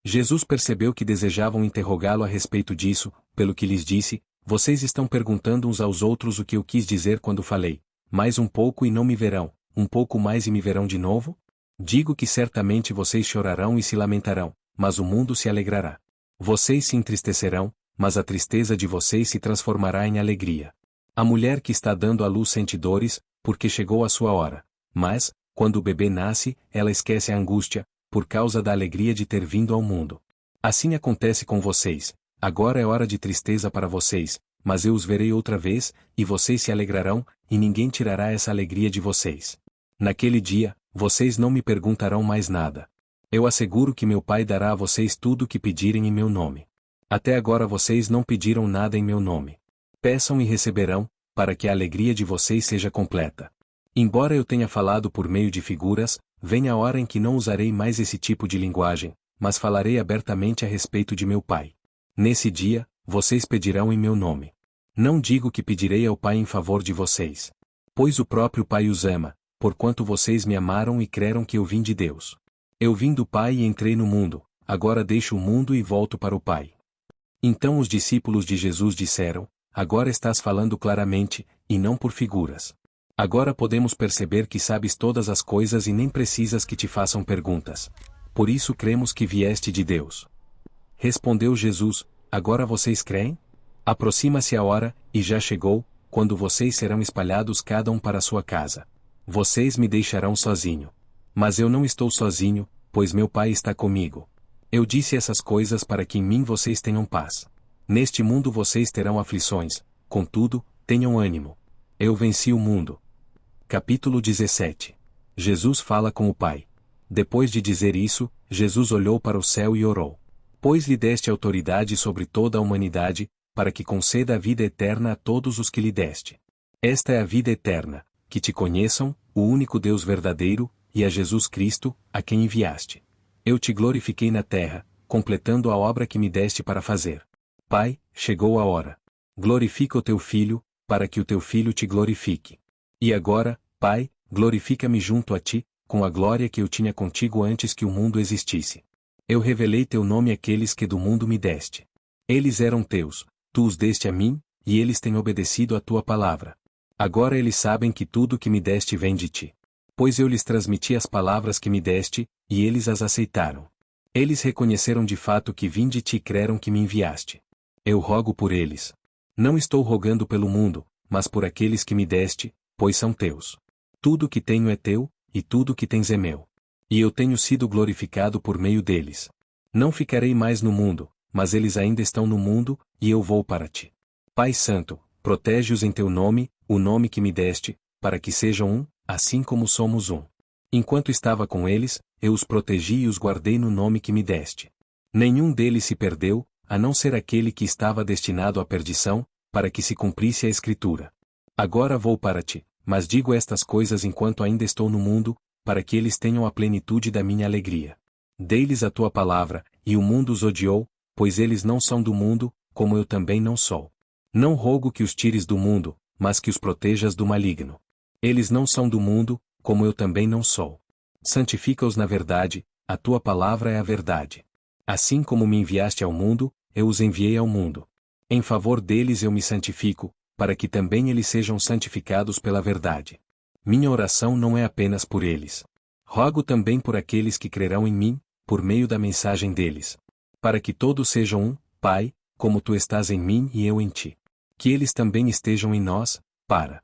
Jesus percebeu que desejavam interrogá-lo a respeito disso, pelo que lhes disse: vocês estão perguntando uns aos outros o que eu quis dizer quando falei: mais um pouco e não me verão, um pouco mais e me verão de novo? Digo que certamente vocês chorarão e se lamentarão, mas o mundo se alegrará. Vocês se entristecerão, mas a tristeza de vocês se transformará em alegria. A mulher que está dando à luz sente dores, porque chegou a sua hora. Mas, quando o bebê nasce, ela esquece a angústia, por causa da alegria de ter vindo ao mundo. Assim acontece com vocês. Agora é hora de tristeza para vocês, mas eu os verei outra vez, e vocês se alegrarão, e ninguém tirará essa alegria de vocês. Naquele dia, vocês não me perguntarão mais nada. Eu asseguro que meu Pai dará a vocês tudo o que pedirem em meu nome. Até agora vocês não pediram nada em meu nome. Peçam e receberão, para que a alegria de vocês seja completa. Embora eu tenha falado por meio de figuras, vem a hora em que não usarei mais esse tipo de linguagem, mas falarei abertamente a respeito de meu Pai. Nesse dia, vocês pedirão em meu nome. Não digo que pedirei ao Pai em favor de vocês. Pois o próprio Pai os ama, porquanto vocês me amaram e creram que eu vim de Deus. Eu vim do Pai e entrei no mundo, agora deixo o mundo e volto para o Pai. Então os discípulos de Jesus disseram: agora estás falando claramente, e não por figuras. Agora podemos perceber que sabes todas as coisas e nem precisas que te façam perguntas. Por isso cremos que vieste de Deus. Respondeu Jesus: agora vocês creem? Aproxima-se a hora, e já chegou, quando vocês serão espalhados cada um para sua casa. Vocês me deixarão sozinho. Mas eu não estou sozinho, pois meu Pai está comigo. Eu disse essas coisas para que em mim vocês tenham paz. Neste mundo vocês terão aflições, contudo, tenham ânimo. Eu venci o mundo. Capítulo 17. Jesus fala com o Pai. Depois de dizer isso, Jesus olhou para o céu e orou: pois lhe deste autoridade sobre toda a humanidade, para que conceda a vida eterna a todos os que lhe deste. Esta é a vida eterna, que te conheçam, o único Deus verdadeiro, e a Jesus Cristo, a quem enviaste. Eu te glorifiquei na terra, completando a obra que me deste para fazer. Pai, chegou a hora. Glorifica o teu Filho, para que o teu Filho te glorifique. E agora, Pai, glorifica-me junto a ti, com a glória que eu tinha contigo antes que o mundo existisse. Eu revelei teu nome àqueles que do mundo me deste. Eles eram teus, tu os deste a mim, e eles têm obedecido à tua palavra. Agora eles sabem que tudo que me deste vem de ti. Pois eu lhes transmiti as palavras que me deste, e eles as aceitaram. Eles reconheceram de fato que vim de ti e creram que me enviaste. Eu rogo por eles. Não estou rogando pelo mundo, mas por aqueles que me deste, pois são teus. Tudo que tenho é teu, e tudo que tens é meu. E eu tenho sido glorificado por meio deles. Não ficarei mais no mundo, mas eles ainda estão no mundo, e eu vou para ti. Pai Santo, protege-os em teu nome, o nome que me deste, para que sejam um, assim como somos um. Enquanto estava com eles, eu os protegi e os guardei no nome que me deste. Nenhum deles se perdeu, a não ser aquele que estava destinado à perdição, para que se cumprisse a Escritura. Agora vou para ti, mas digo estas coisas enquanto ainda estou no mundo, para que eles tenham a plenitude da minha alegria. Dei-lhes a tua palavra, e o mundo os odiou, pois eles não são do mundo, como eu também não sou. Não rogo que os tires do mundo, mas que os protejas do maligno. Eles não são do mundo, como eu também não sou. Santifica-os na verdade, a tua palavra é a verdade. Assim como me enviaste ao mundo, eu os enviei ao mundo. Em favor deles eu me santifico, para que também eles sejam santificados pela verdade. Minha oração não é apenas por eles. Rogo também por aqueles que crerão em mim, por meio da mensagem deles. Para que todos sejam um, Pai, como tu estás em mim e eu em ti. Que eles também estejam em nós, para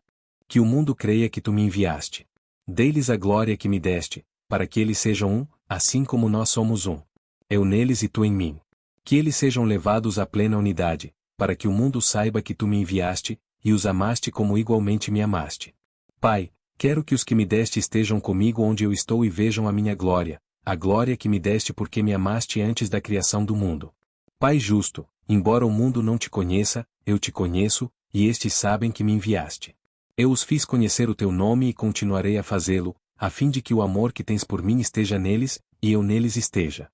que o mundo creia que tu me enviaste. Dei-lhes a glória que me deste, para que eles sejam um, assim como nós somos um. Eu neles e tu em mim. Que eles sejam levados à plena unidade, para que o mundo saiba que tu me enviaste, e os amaste como igualmente me amaste. Pai, quero que os que me deste estejam comigo onde eu estou e vejam a minha glória, a glória que me deste porque me amaste antes da criação do mundo. Pai justo, embora o mundo não te conheça, eu te conheço, e estes sabem que me enviaste. Eu os fiz conhecer o teu nome e continuarei a fazê-lo, a fim de que o amor que tens por mim esteja neles, e eu neles esteja.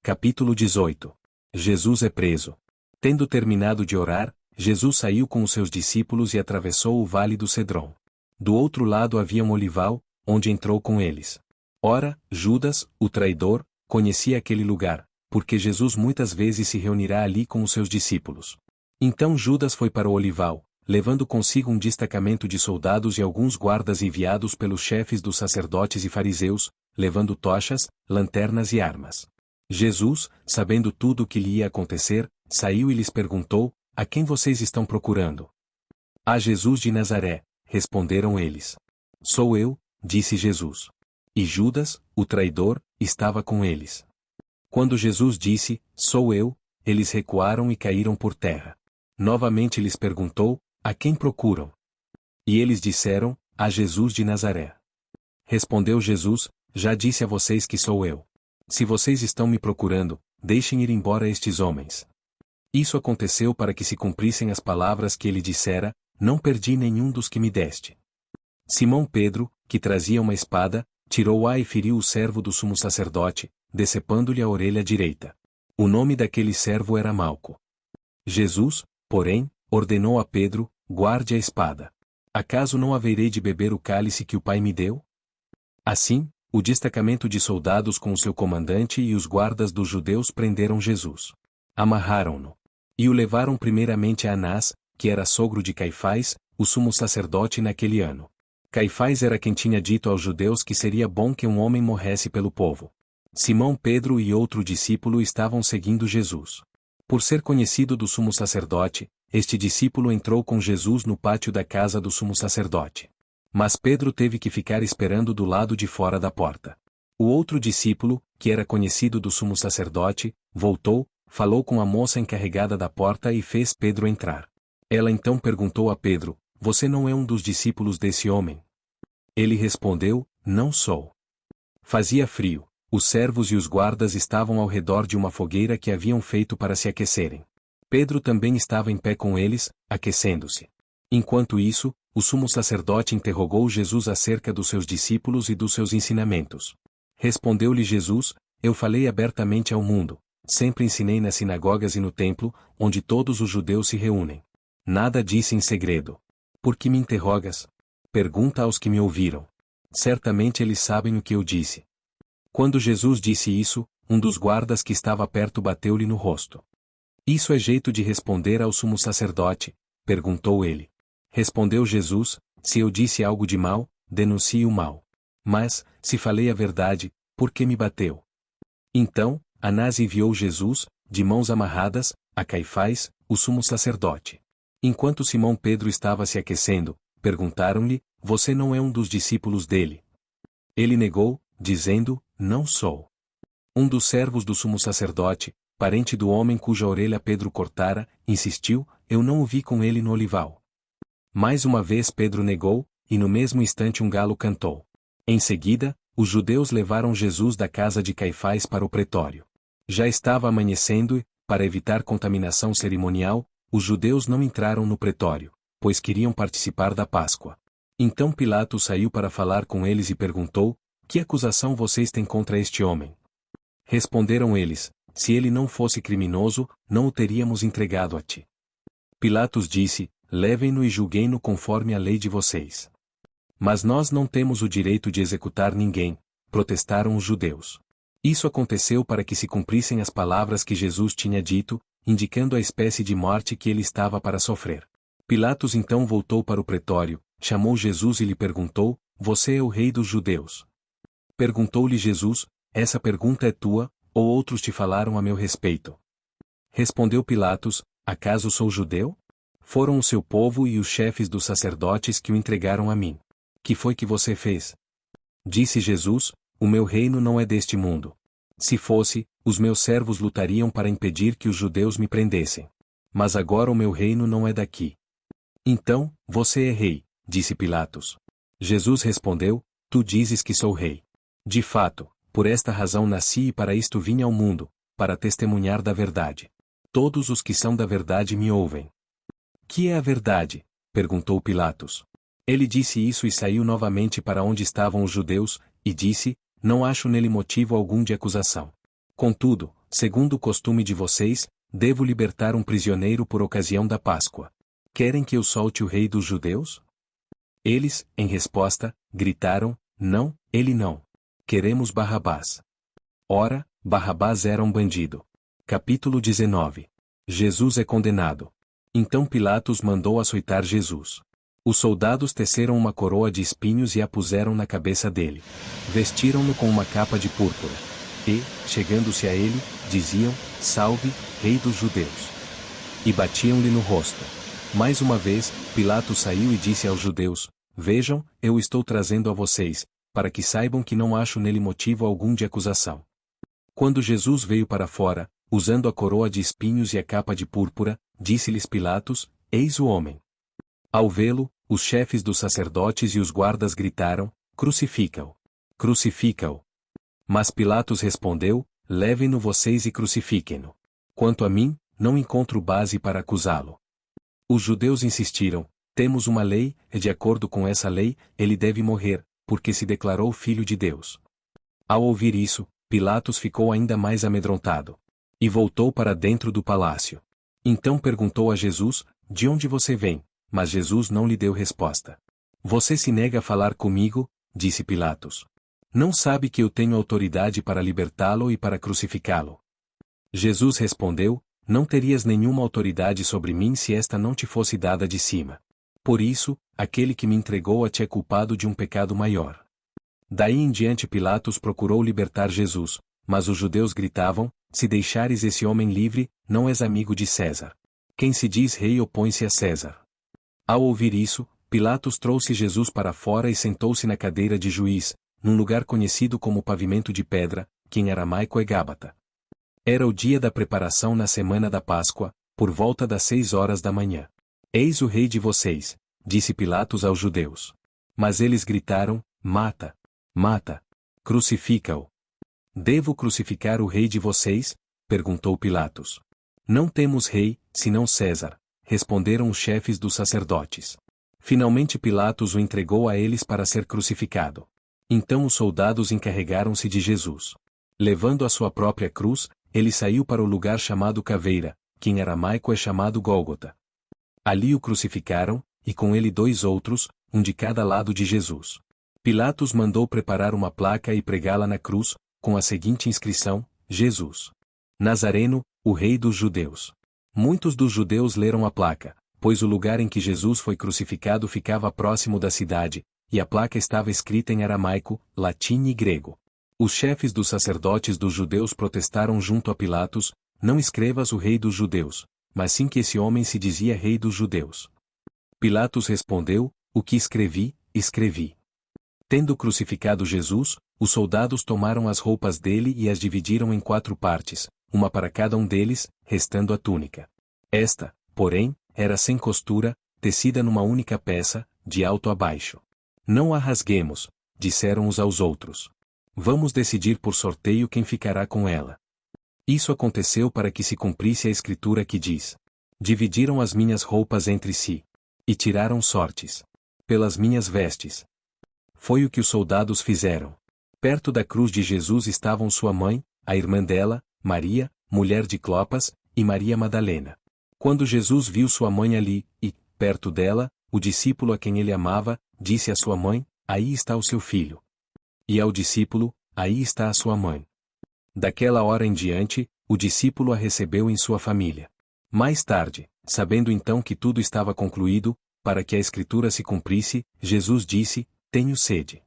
Capítulo 18. Jesus é preso. Tendo terminado de orar, Jesus saiu com os seus discípulos e atravessou o vale do Cedron. Do outro lado havia um olival, onde entrou com eles. Ora, Judas, o traidor, conhecia aquele lugar, porque Jesus muitas vezes se reunirá ali com os seus discípulos. Então Judas foi para o olival, levando consigo um destacamento de soldados e alguns guardas enviados pelos chefes dos sacerdotes e fariseus, levando tochas, lanternas e armas. Jesus, sabendo tudo o que lhe ia acontecer, saiu e lhes perguntou: a quem vocês estão procurando? A Jesus de Nazaré, responderam eles. Sou eu, disse Jesus. E Judas, o traidor, estava com eles. Quando Jesus disse, sou eu, eles recuaram e caíram por terra. Novamente lhes perguntou, a quem procuram? E eles disseram, a Jesus de Nazaré. Respondeu Jesus, já disse a vocês que sou eu. Se vocês estão me procurando, deixem ir embora estes homens. Isso aconteceu para que se cumprissem as palavras que ele dissera, não perdi nenhum dos que me deste. Simão Pedro, que trazia uma espada, tirou-a e feriu o servo do sumo sacerdote, decepando-lhe a orelha direita. O nome daquele servo era Malco. Jesus, porém, ordenou a Pedro, guarde a espada. Acaso não haverei de beber o cálice que o Pai me deu? Assim, o destacamento de soldados com o seu comandante e os guardas dos judeus prenderam Jesus. Amarraram-no. E o levaram primeiramente a Anás, que era sogro de Caifás, o sumo sacerdote naquele ano. Caifás era quem tinha dito aos judeus que seria bom que um homem morresse pelo povo. Simão Pedro e outro discípulo estavam seguindo Jesus. Por ser conhecido do sumo sacerdote, este discípulo entrou com Jesus no pátio da casa do sumo sacerdote. Mas Pedro teve que ficar esperando do lado de fora da porta. O outro discípulo, que era conhecido do sumo sacerdote, voltou, falou com a moça encarregada da porta e fez Pedro entrar. Ela então perguntou a Pedro, você não é um dos discípulos desse homem? Ele respondeu, não sou. Fazia frio. Os servos e os guardas estavam ao redor de uma fogueira que haviam feito para se aquecerem. Pedro também estava em pé com eles, aquecendo-se. Enquanto isso, o sumo sacerdote interrogou Jesus acerca dos seus discípulos e dos seus ensinamentos. Respondeu-lhe Jesus, eu falei abertamente ao mundo, sempre ensinei nas sinagogas e no templo, onde todos os judeus se reúnem. Nada disse em segredo. Por que me interrogas? Pergunta aos que me ouviram. Certamente eles sabem o que eu disse. Quando Jesus disse isso, um dos guardas que estava perto bateu-lhe no rosto. Isso é jeito de responder ao sumo sacerdote? Perguntou ele. Respondeu Jesus, se eu disse algo de mal, denuncie o mal. Mas, se falei a verdade, por que me bateu? Então, Anás enviou Jesus, de mãos amarradas, a Caifás, o sumo sacerdote. Enquanto Simão Pedro estava se aquecendo, perguntaram-lhe, você não é um dos discípulos dele? Ele negou, dizendo, não sou. Um dos servos do sumo sacerdote, parente do homem cuja orelha Pedro cortara, insistiu: eu não o vi com ele no olival. Mais uma vez Pedro negou, e no mesmo instante um galo cantou. Em seguida, os judeus levaram Jesus da casa de Caifás para o pretório. Já estava amanhecendo e, para evitar contaminação cerimonial, os judeus não entraram no pretório, pois queriam participar da Páscoa. Então Pilatos saiu para falar com eles e perguntou: que acusação vocês têm contra este homem? Responderam eles: se ele não fosse criminoso, não o teríamos entregado a ti. Pilatos disse: levem-no e julguem-no conforme a lei de vocês. Mas nós não temos o direito de executar ninguém, protestaram os judeus. Isso aconteceu para que se cumprissem as palavras que Jesus tinha dito, indicando a espécie de morte que ele estava para sofrer. Pilatos então voltou para o pretório, chamou Jesus e lhe perguntou: você é o rei dos judeus? Perguntou-lhe Jesus: essa pergunta é tua, ou outros te falaram a meu respeito? Respondeu Pilatos: acaso sou judeu? Foram o seu povo e os chefes dos sacerdotes que o entregaram a mim. Que foi que você fez? Disse Jesus: o meu reino não é deste mundo. Se fosse, os meus servos lutariam para impedir que os judeus me prendessem. Mas agora o meu reino não é daqui. Então, você é rei, disse Pilatos. Jesus respondeu: tu dizes que sou rei. De fato, por esta razão nasci e para isto vim ao mundo, para testemunhar da verdade. Todos os que são da verdade me ouvem. Que é a verdade? Perguntou Pilatos. Ele disse isso e saiu novamente para onde estavam os judeus, e disse: não acho nele motivo algum de acusação. Contudo, segundo o costume de vocês, devo libertar um prisioneiro por ocasião da Páscoa. Querem que eu solte o rei dos judeus? Eles, em resposta, gritaram: não, ele não. Queremos Barrabás. Ora, Barrabás era um bandido. Capítulo 19. Jesus é condenado. Então Pilatos mandou açoitar Jesus. Os soldados teceram uma coroa de espinhos e a puseram na cabeça dele. Vestiram-no com uma capa de púrpura. E, chegando-se a ele, diziam: salve, rei dos judeus. E batiam-lhe no rosto. Mais uma vez, Pilatos saiu e disse aos judeus: vejam, eu estou trazendo a vocês, para que saibam que não acho nele motivo algum de acusação. Quando Jesus veio para fora, usando a coroa de espinhos e a capa de púrpura, disse-lhes Pilatos: eis o homem. Ao vê-lo, os chefes dos sacerdotes e os guardas gritaram: crucifica-o! Crucifica-o! Mas Pilatos respondeu: levem-no vocês e crucifiquem-no. Quanto a mim, não encontro base para acusá-lo. Os judeus insistiram: temos uma lei, e de acordo com essa lei, ele deve morrer, porque se declarou filho de Deus. Ao ouvir isso, Pilatos ficou ainda mais amedrontado. E voltou para dentro do palácio. Então perguntou a Jesus: de onde você vem? Mas Jesus não lhe deu resposta. Você se nega a falar comigo? Disse Pilatos. Não sabe que eu tenho autoridade para libertá-lo e para crucificá-lo? Jesus respondeu: não terias nenhuma autoridade sobre mim se esta não te fosse dada de cima. Por isso, aquele que me entregou a ti é culpado de um pecado maior. Daí em diante Pilatos procurou libertar Jesus, mas os judeus gritavam: se deixares esse homem livre, não és amigo de César. Quem se diz rei opõe-se a César. Ao ouvir isso, Pilatos trouxe Jesus para fora e sentou-se na cadeira de juiz, num lugar conhecido como pavimento de pedra, que em aramaico é Gábata. Era o dia da preparação na semana da Páscoa, por volta das 6 horas da manhã. Eis o rei de vocês, disse Pilatos aos judeus. Mas eles gritaram: mata! Mata! Crucifica-o! Devo crucificar o rei de vocês? Perguntou Pilatos. Não temos rei, senão César, responderam os chefes dos sacerdotes. Finalmente Pilatos o entregou a eles para ser crucificado. Então os soldados encarregaram-se de Jesus. Levando a sua própria cruz, ele saiu para o lugar chamado Caveira, que em aramaico é chamado Gólgota. Ali o crucificaram, e com ele 2 outros, um de cada lado de Jesus. Pilatos mandou preparar uma placa e pregá-la na cruz, com a seguinte inscrição: Jesus Nazareno, o rei dos judeus. Muitos dos judeus leram a placa, pois o lugar em que Jesus foi crucificado ficava próximo da cidade, e a placa estava escrita em aramaico, latim e grego. Os chefes dos sacerdotes dos judeus protestaram junto a Pilatos: não escrevas o rei dos judeus, mas sim que esse homem se dizia rei dos judeus. Pilatos respondeu: o que escrevi, escrevi. Tendo crucificado Jesus, os soldados tomaram as roupas dele e as dividiram em 4 partes, uma para cada um deles, restando a túnica. Esta, porém, era sem costura, tecida numa única peça, de alto a baixo. Não a rasguemos, disseram uns aos outros. Vamos decidir por sorteio quem ficará com ela. Isso aconteceu para que se cumprisse a escritura que diz: dividiram as minhas roupas entre si. E tiraram sortes. Pelas minhas vestes. Foi o que os soldados fizeram. Perto da cruz de Jesus estavam sua mãe, a irmã dela, Maria, mulher de Clopas, e Maria Madalena. Quando Jesus viu sua mãe ali, e, perto dela, o discípulo a quem ele amava, disse à sua mãe: aí está o seu filho. E ao discípulo: aí está a sua mãe. Daquela hora em diante, o discípulo a recebeu em sua família. Mais tarde, sabendo então que tudo estava concluído, para que a escritura se cumprisse, Jesus disse: tenho sede.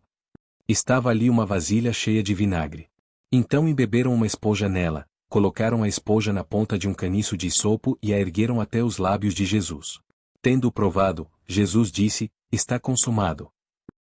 Estava ali uma vasilha cheia de vinagre. Então embeberam uma esponja nela, colocaram a esponja na ponta de um caniço de isopo e a ergueram até os lábios de Jesus. Tendo-o provado, Jesus disse: está consumado.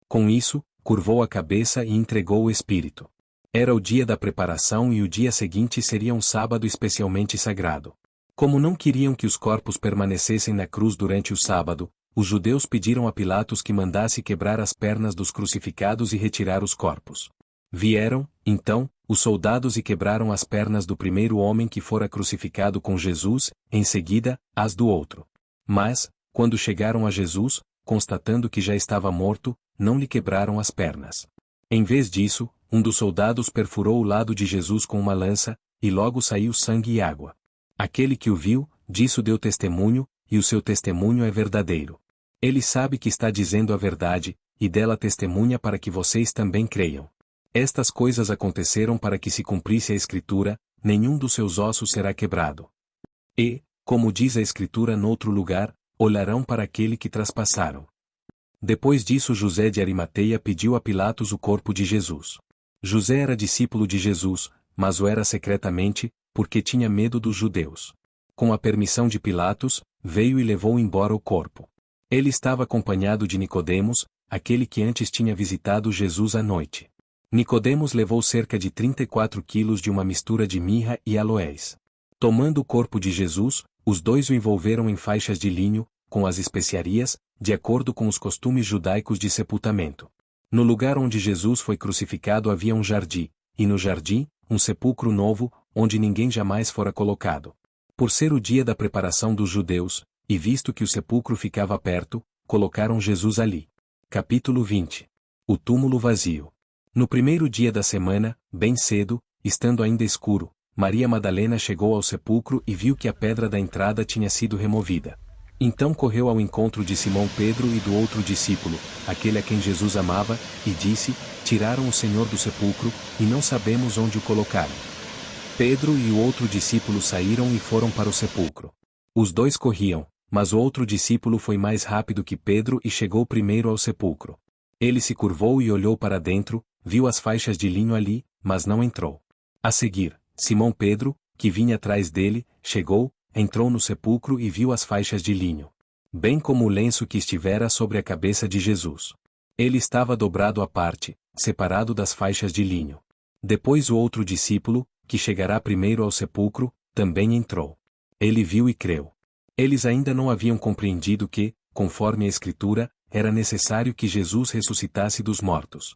Com isso, curvou a cabeça e entregou o Espírito. Era o dia da preparação e o dia seguinte seria um sábado especialmente sagrado. Como não queriam que os corpos permanecessem na cruz durante o sábado, os judeus pediram a Pilatos que mandasse quebrar as pernas dos crucificados e retirar os corpos. Vieram, então, os soldados e quebraram as pernas do primeiro homem que fora crucificado com Jesus, em seguida, as do outro. Mas, quando chegaram a Jesus, constatando que já estava morto, não lhe quebraram as pernas. Em vez disso, um dos soldados perfurou o lado de Jesus com uma lança, e logo saiu sangue e água. Aquele que o viu, disso deu testemunho, e o seu testemunho é verdadeiro. Ele sabe que está dizendo a verdade, e dela testemunha para que vocês também creiam. Estas coisas aconteceram para que se cumprisse a Escritura: nenhum dos seus ossos será quebrado. E, como diz a Escritura noutro lugar, olharão para aquele que traspassaram. Depois disso José de Arimateia pediu a Pilatos o corpo de Jesus. José era discípulo de Jesus, mas o era secretamente, porque tinha medo dos judeus. Com a permissão de Pilatos, veio e levou embora o corpo. Ele estava acompanhado de Nicodemos, aquele que antes tinha visitado Jesus à noite. Nicodemos levou cerca de 34 quilos de uma mistura de mirra e aloés. Tomando o corpo de Jesus, os dois o envolveram em faixas de linho, com as especiarias, de acordo com os costumes judaicos de sepultamento. No lugar onde Jesus foi crucificado havia um jardim, e no jardim, um sepulcro novo, onde ninguém jamais fora colocado. Por ser o dia da preparação dos judeus, e visto que o sepulcro ficava perto, colocaram Jesus ali. Capítulo 20. O túmulo vazio. No primeiro dia da semana, bem cedo, estando ainda escuro, Maria Madalena chegou ao sepulcro e viu que a pedra da entrada tinha sido removida. Então correu ao encontro de Simão Pedro e do outro discípulo, aquele a quem Jesus amava, e disse: tiraram o Senhor do sepulcro, e não sabemos onde o colocaram. Pedro e o outro discípulo saíram e foram para o sepulcro. Os dois corriam, mas o outro discípulo foi mais rápido que Pedro e chegou primeiro ao sepulcro. Ele se curvou e olhou para dentro, viu as faixas de linho ali, mas não entrou. A seguir, Simão Pedro, que vinha atrás dele, chegou, entrou no sepulcro e viu as faixas de linho, bem como o lenço que estivera sobre a cabeça de Jesus. Ele estava dobrado à parte, separado das faixas de linho. Depois o outro discípulo, que chegará primeiro ao sepulcro, também entrou. Ele viu e creu. Eles ainda não haviam compreendido que, conforme a Escritura, era necessário que Jesus ressuscitasse dos mortos.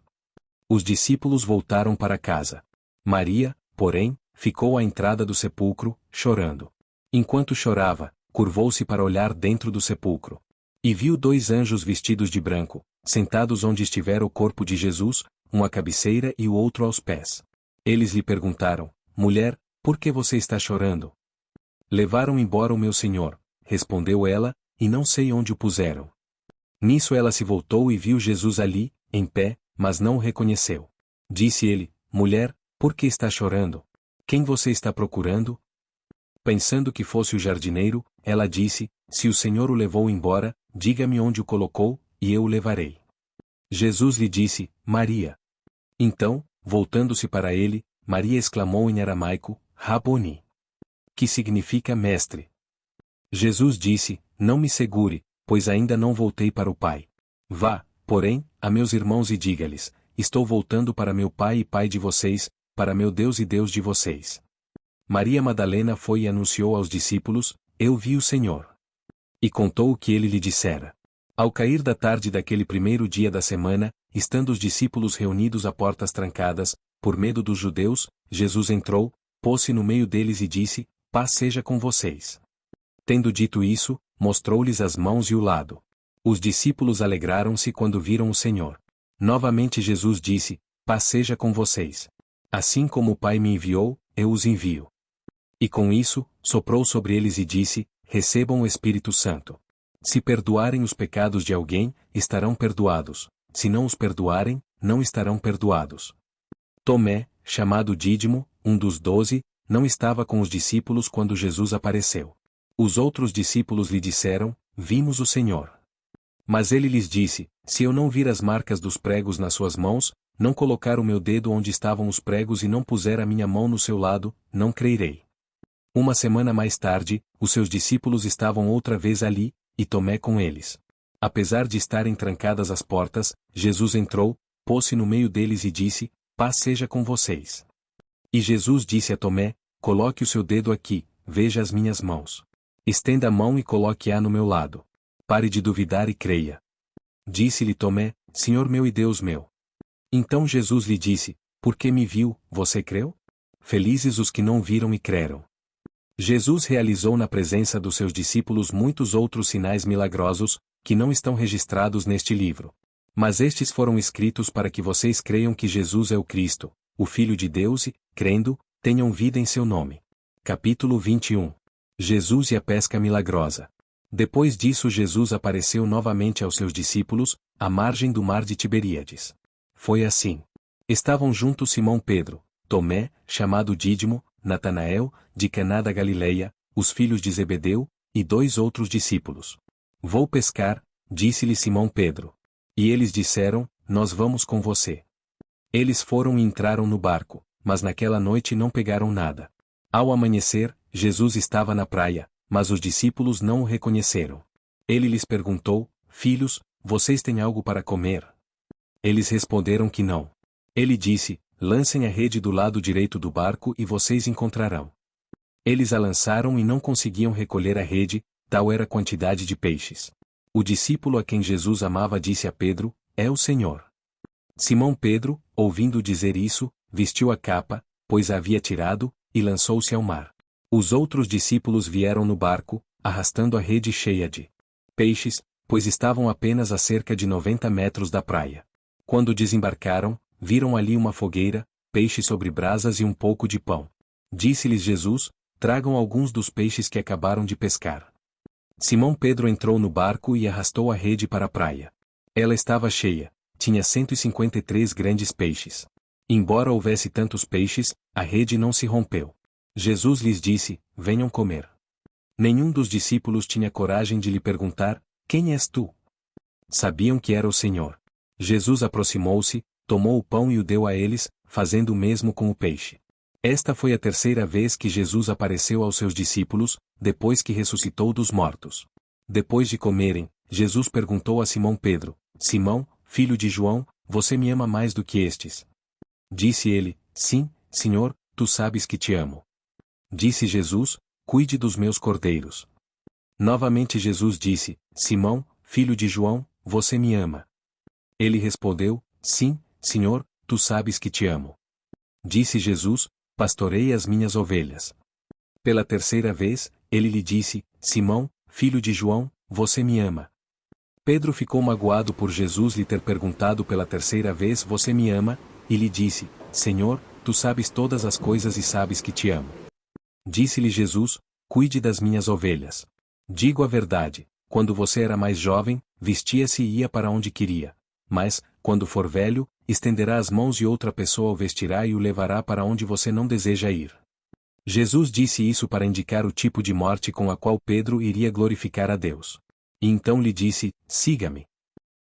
Os discípulos voltaram para casa. Maria, porém, ficou à entrada do sepulcro, chorando. Enquanto chorava, curvou-se para olhar dentro do sepulcro. E viu 2 anjos vestidos de branco, sentados onde estivera o corpo de Jesus, um à cabeceira e o outro aos pés. Eles lhe perguntaram: mulher, por que você está chorando? Levaram embora o meu Senhor, respondeu ela, e não sei onde o puseram. Nisso ela se voltou e viu Jesus ali, em pé, mas não o reconheceu. Disse ele: mulher, por que está chorando? Quem você está procurando? Pensando que fosse o jardineiro, ela disse: se o Senhor o levou embora, diga-me onde o colocou, e eu o levarei. Jesus lhe disse: Maria. Então, voltando-se para ele, Maria exclamou em aramaico: Raboni, que significa mestre. Jesus disse: não me segure, pois ainda não voltei para o Pai. Vá, porém, a meus irmãos e diga-lhes: estou voltando para meu Pai e Pai de vocês, para meu Deus e Deus de vocês. Maria Madalena foi e anunciou aos discípulos: Eu vi o Senhor. E contou o que ele lhe dissera. Ao cair da tarde daquele primeiro dia da semana, estando os discípulos reunidos a portas trancadas, por medo dos judeus, Jesus entrou, pôs-se no meio deles e disse: Paz seja com vocês. Tendo dito isso, mostrou-lhes as mãos e o lado. Os discípulos alegraram-se quando viram o Senhor. Novamente Jesus disse: Paz seja com vocês. Assim como o Pai me enviou, eu os envio. E com isso, soprou sobre eles e disse: Recebam o Espírito Santo. Se perdoarem os pecados de alguém, estarão perdoados. Se não os perdoarem, não estarão perdoados. Tomé, chamado Dídimo, um dos 12, não estava com os discípulos quando Jesus apareceu. Os outros discípulos lhe disseram: Vimos o Senhor. Mas ele lhes disse: Se eu não vir as marcas dos pregos nas suas mãos, não colocar o meu dedo onde estavam os pregos e não puser a minha mão no seu lado, não crerei. Uma semana mais tarde, os seus discípulos estavam outra vez ali, e Tomé com eles. Apesar de estarem trancadas as portas, Jesus entrou, pôs-se no meio deles e disse: Paz seja com vocês. E Jesus disse a Tomé: Coloque o seu dedo aqui, veja as minhas mãos. Estenda a mão e coloque-a no meu lado. Pare de duvidar e creia. Disse-lhe Tomé: Senhor meu e Deus meu. Então Jesus lhe disse: Porque me viu, você creu? Felizes os que não viram e creram. Jesus realizou na presença dos seus discípulos muitos outros sinais milagrosos, que não estão registrados neste livro. Mas estes foram escritos para que vocês creiam que Jesus é o Cristo, o Filho de Deus e, crendo, tenham vida em seu nome. Capítulo 21. Jesus e a pesca milagrosa. Depois disso Jesus apareceu novamente aos seus discípulos, à margem do mar de Tiberíades. Foi assim. Estavam juntos Simão Pedro, Tomé, chamado Dídimo, Natanael, de Caná da Galileia, os filhos de Zebedeu, e 2 outros discípulos. Vou pescar, disse-lhe Simão Pedro. E eles disseram: Nós vamos com você. Eles foram e entraram no barco, mas naquela noite não pegaram nada. Ao amanhecer, Jesus estava na praia, mas os discípulos não o reconheceram. Ele lhes perguntou: Filhos, vocês têm algo para comer? Eles responderam que não. Ele disse: Lancem a rede do lado direito do barco e vocês encontrarão. Eles a lançaram e não conseguiam recolher a rede, tal era a quantidade de peixes. O discípulo a quem Jesus amava disse a Pedro: É o Senhor. Simão Pedro, ouvindo dizer isso, vestiu a capa, pois a havia tirado, e lançou-se ao mar. Os outros discípulos vieram no barco, arrastando a rede cheia de peixes, pois estavam apenas a cerca de 90 metros da praia. Quando desembarcaram, viram ali uma fogueira, peixe sobre brasas e um pouco de pão. Disse-lhes Jesus: Tragam alguns dos peixes que acabaram de pescar. Simão Pedro entrou no barco e arrastou a rede para a praia. Ela estava cheia, tinha 153 grandes peixes. Embora houvesse tantos peixes, a rede não se rompeu. Jesus lhes disse: Venham comer. Nenhum dos discípulos tinha coragem de lhe perguntar: Quem és tu? Sabiam que era o Senhor. Jesus aproximou-se, tomou o pão e o deu a eles, fazendo o mesmo com o peixe. Esta foi a terceira vez que Jesus apareceu aos seus discípulos, depois que ressuscitou dos mortos. Depois de comerem, Jesus perguntou a Simão Pedro: Simão, filho de João, você me ama mais do que estes? Disse ele: Sim, Senhor, tu sabes que te amo. Disse Jesus: Cuide dos meus cordeiros. Novamente Jesus disse: Simão, filho de João, você me ama? Ele respondeu: Sim, Senhor, tu sabes que te amo. Disse Jesus: Pastorei as minhas ovelhas. Pela terceira vez, ele lhe disse: Simão, filho de João, você me ama? Pedro ficou magoado por Jesus lhe ter perguntado pela terceira vez: Você me ama? E lhe disse: Senhor, tu sabes todas as coisas e sabes que te amo. Disse-lhe Jesus: Cuide das minhas ovelhas. Digo a verdade, quando você era mais jovem, vestia-se e ia para onde queria. Mas, quando for velho, estenderá as mãos e outra pessoa o vestirá e o levará para onde você não deseja ir. Jesus disse isso para indicar o tipo de morte com a qual Pedro iria glorificar a Deus. E então lhe disse: Siga-me.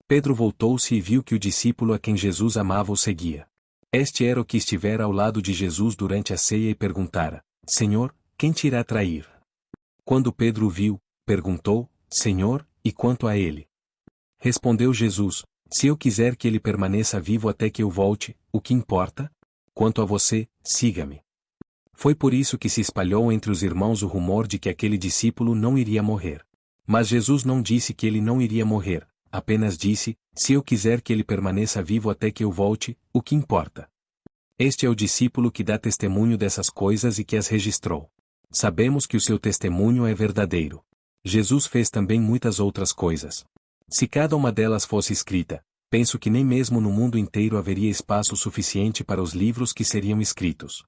Pedro voltou-se e viu que o discípulo a quem Jesus amava o seguia. Este era o que estivera ao lado de Jesus durante a ceia e perguntara: Senhor, quem te irá trair? Quando Pedro o viu, perguntou: Senhor, e quanto a ele? Respondeu Jesus: Se eu quiser que ele permaneça vivo até que eu volte, o que importa? Quanto a você, siga-me. Foi por isso que se espalhou entre os irmãos o rumor de que aquele discípulo não iria morrer. Mas Jesus não disse que ele não iria morrer, apenas disse: se eu quiser que ele permaneça vivo até que eu volte, o que importa? Este é o discípulo que dá testemunho dessas coisas e que as registrou. Sabemos que o seu testemunho é verdadeiro. Jesus fez também muitas outras coisas. Se cada uma delas fosse escrita, penso que nem mesmo no mundo inteiro haveria espaço suficiente para os livros que seriam escritos.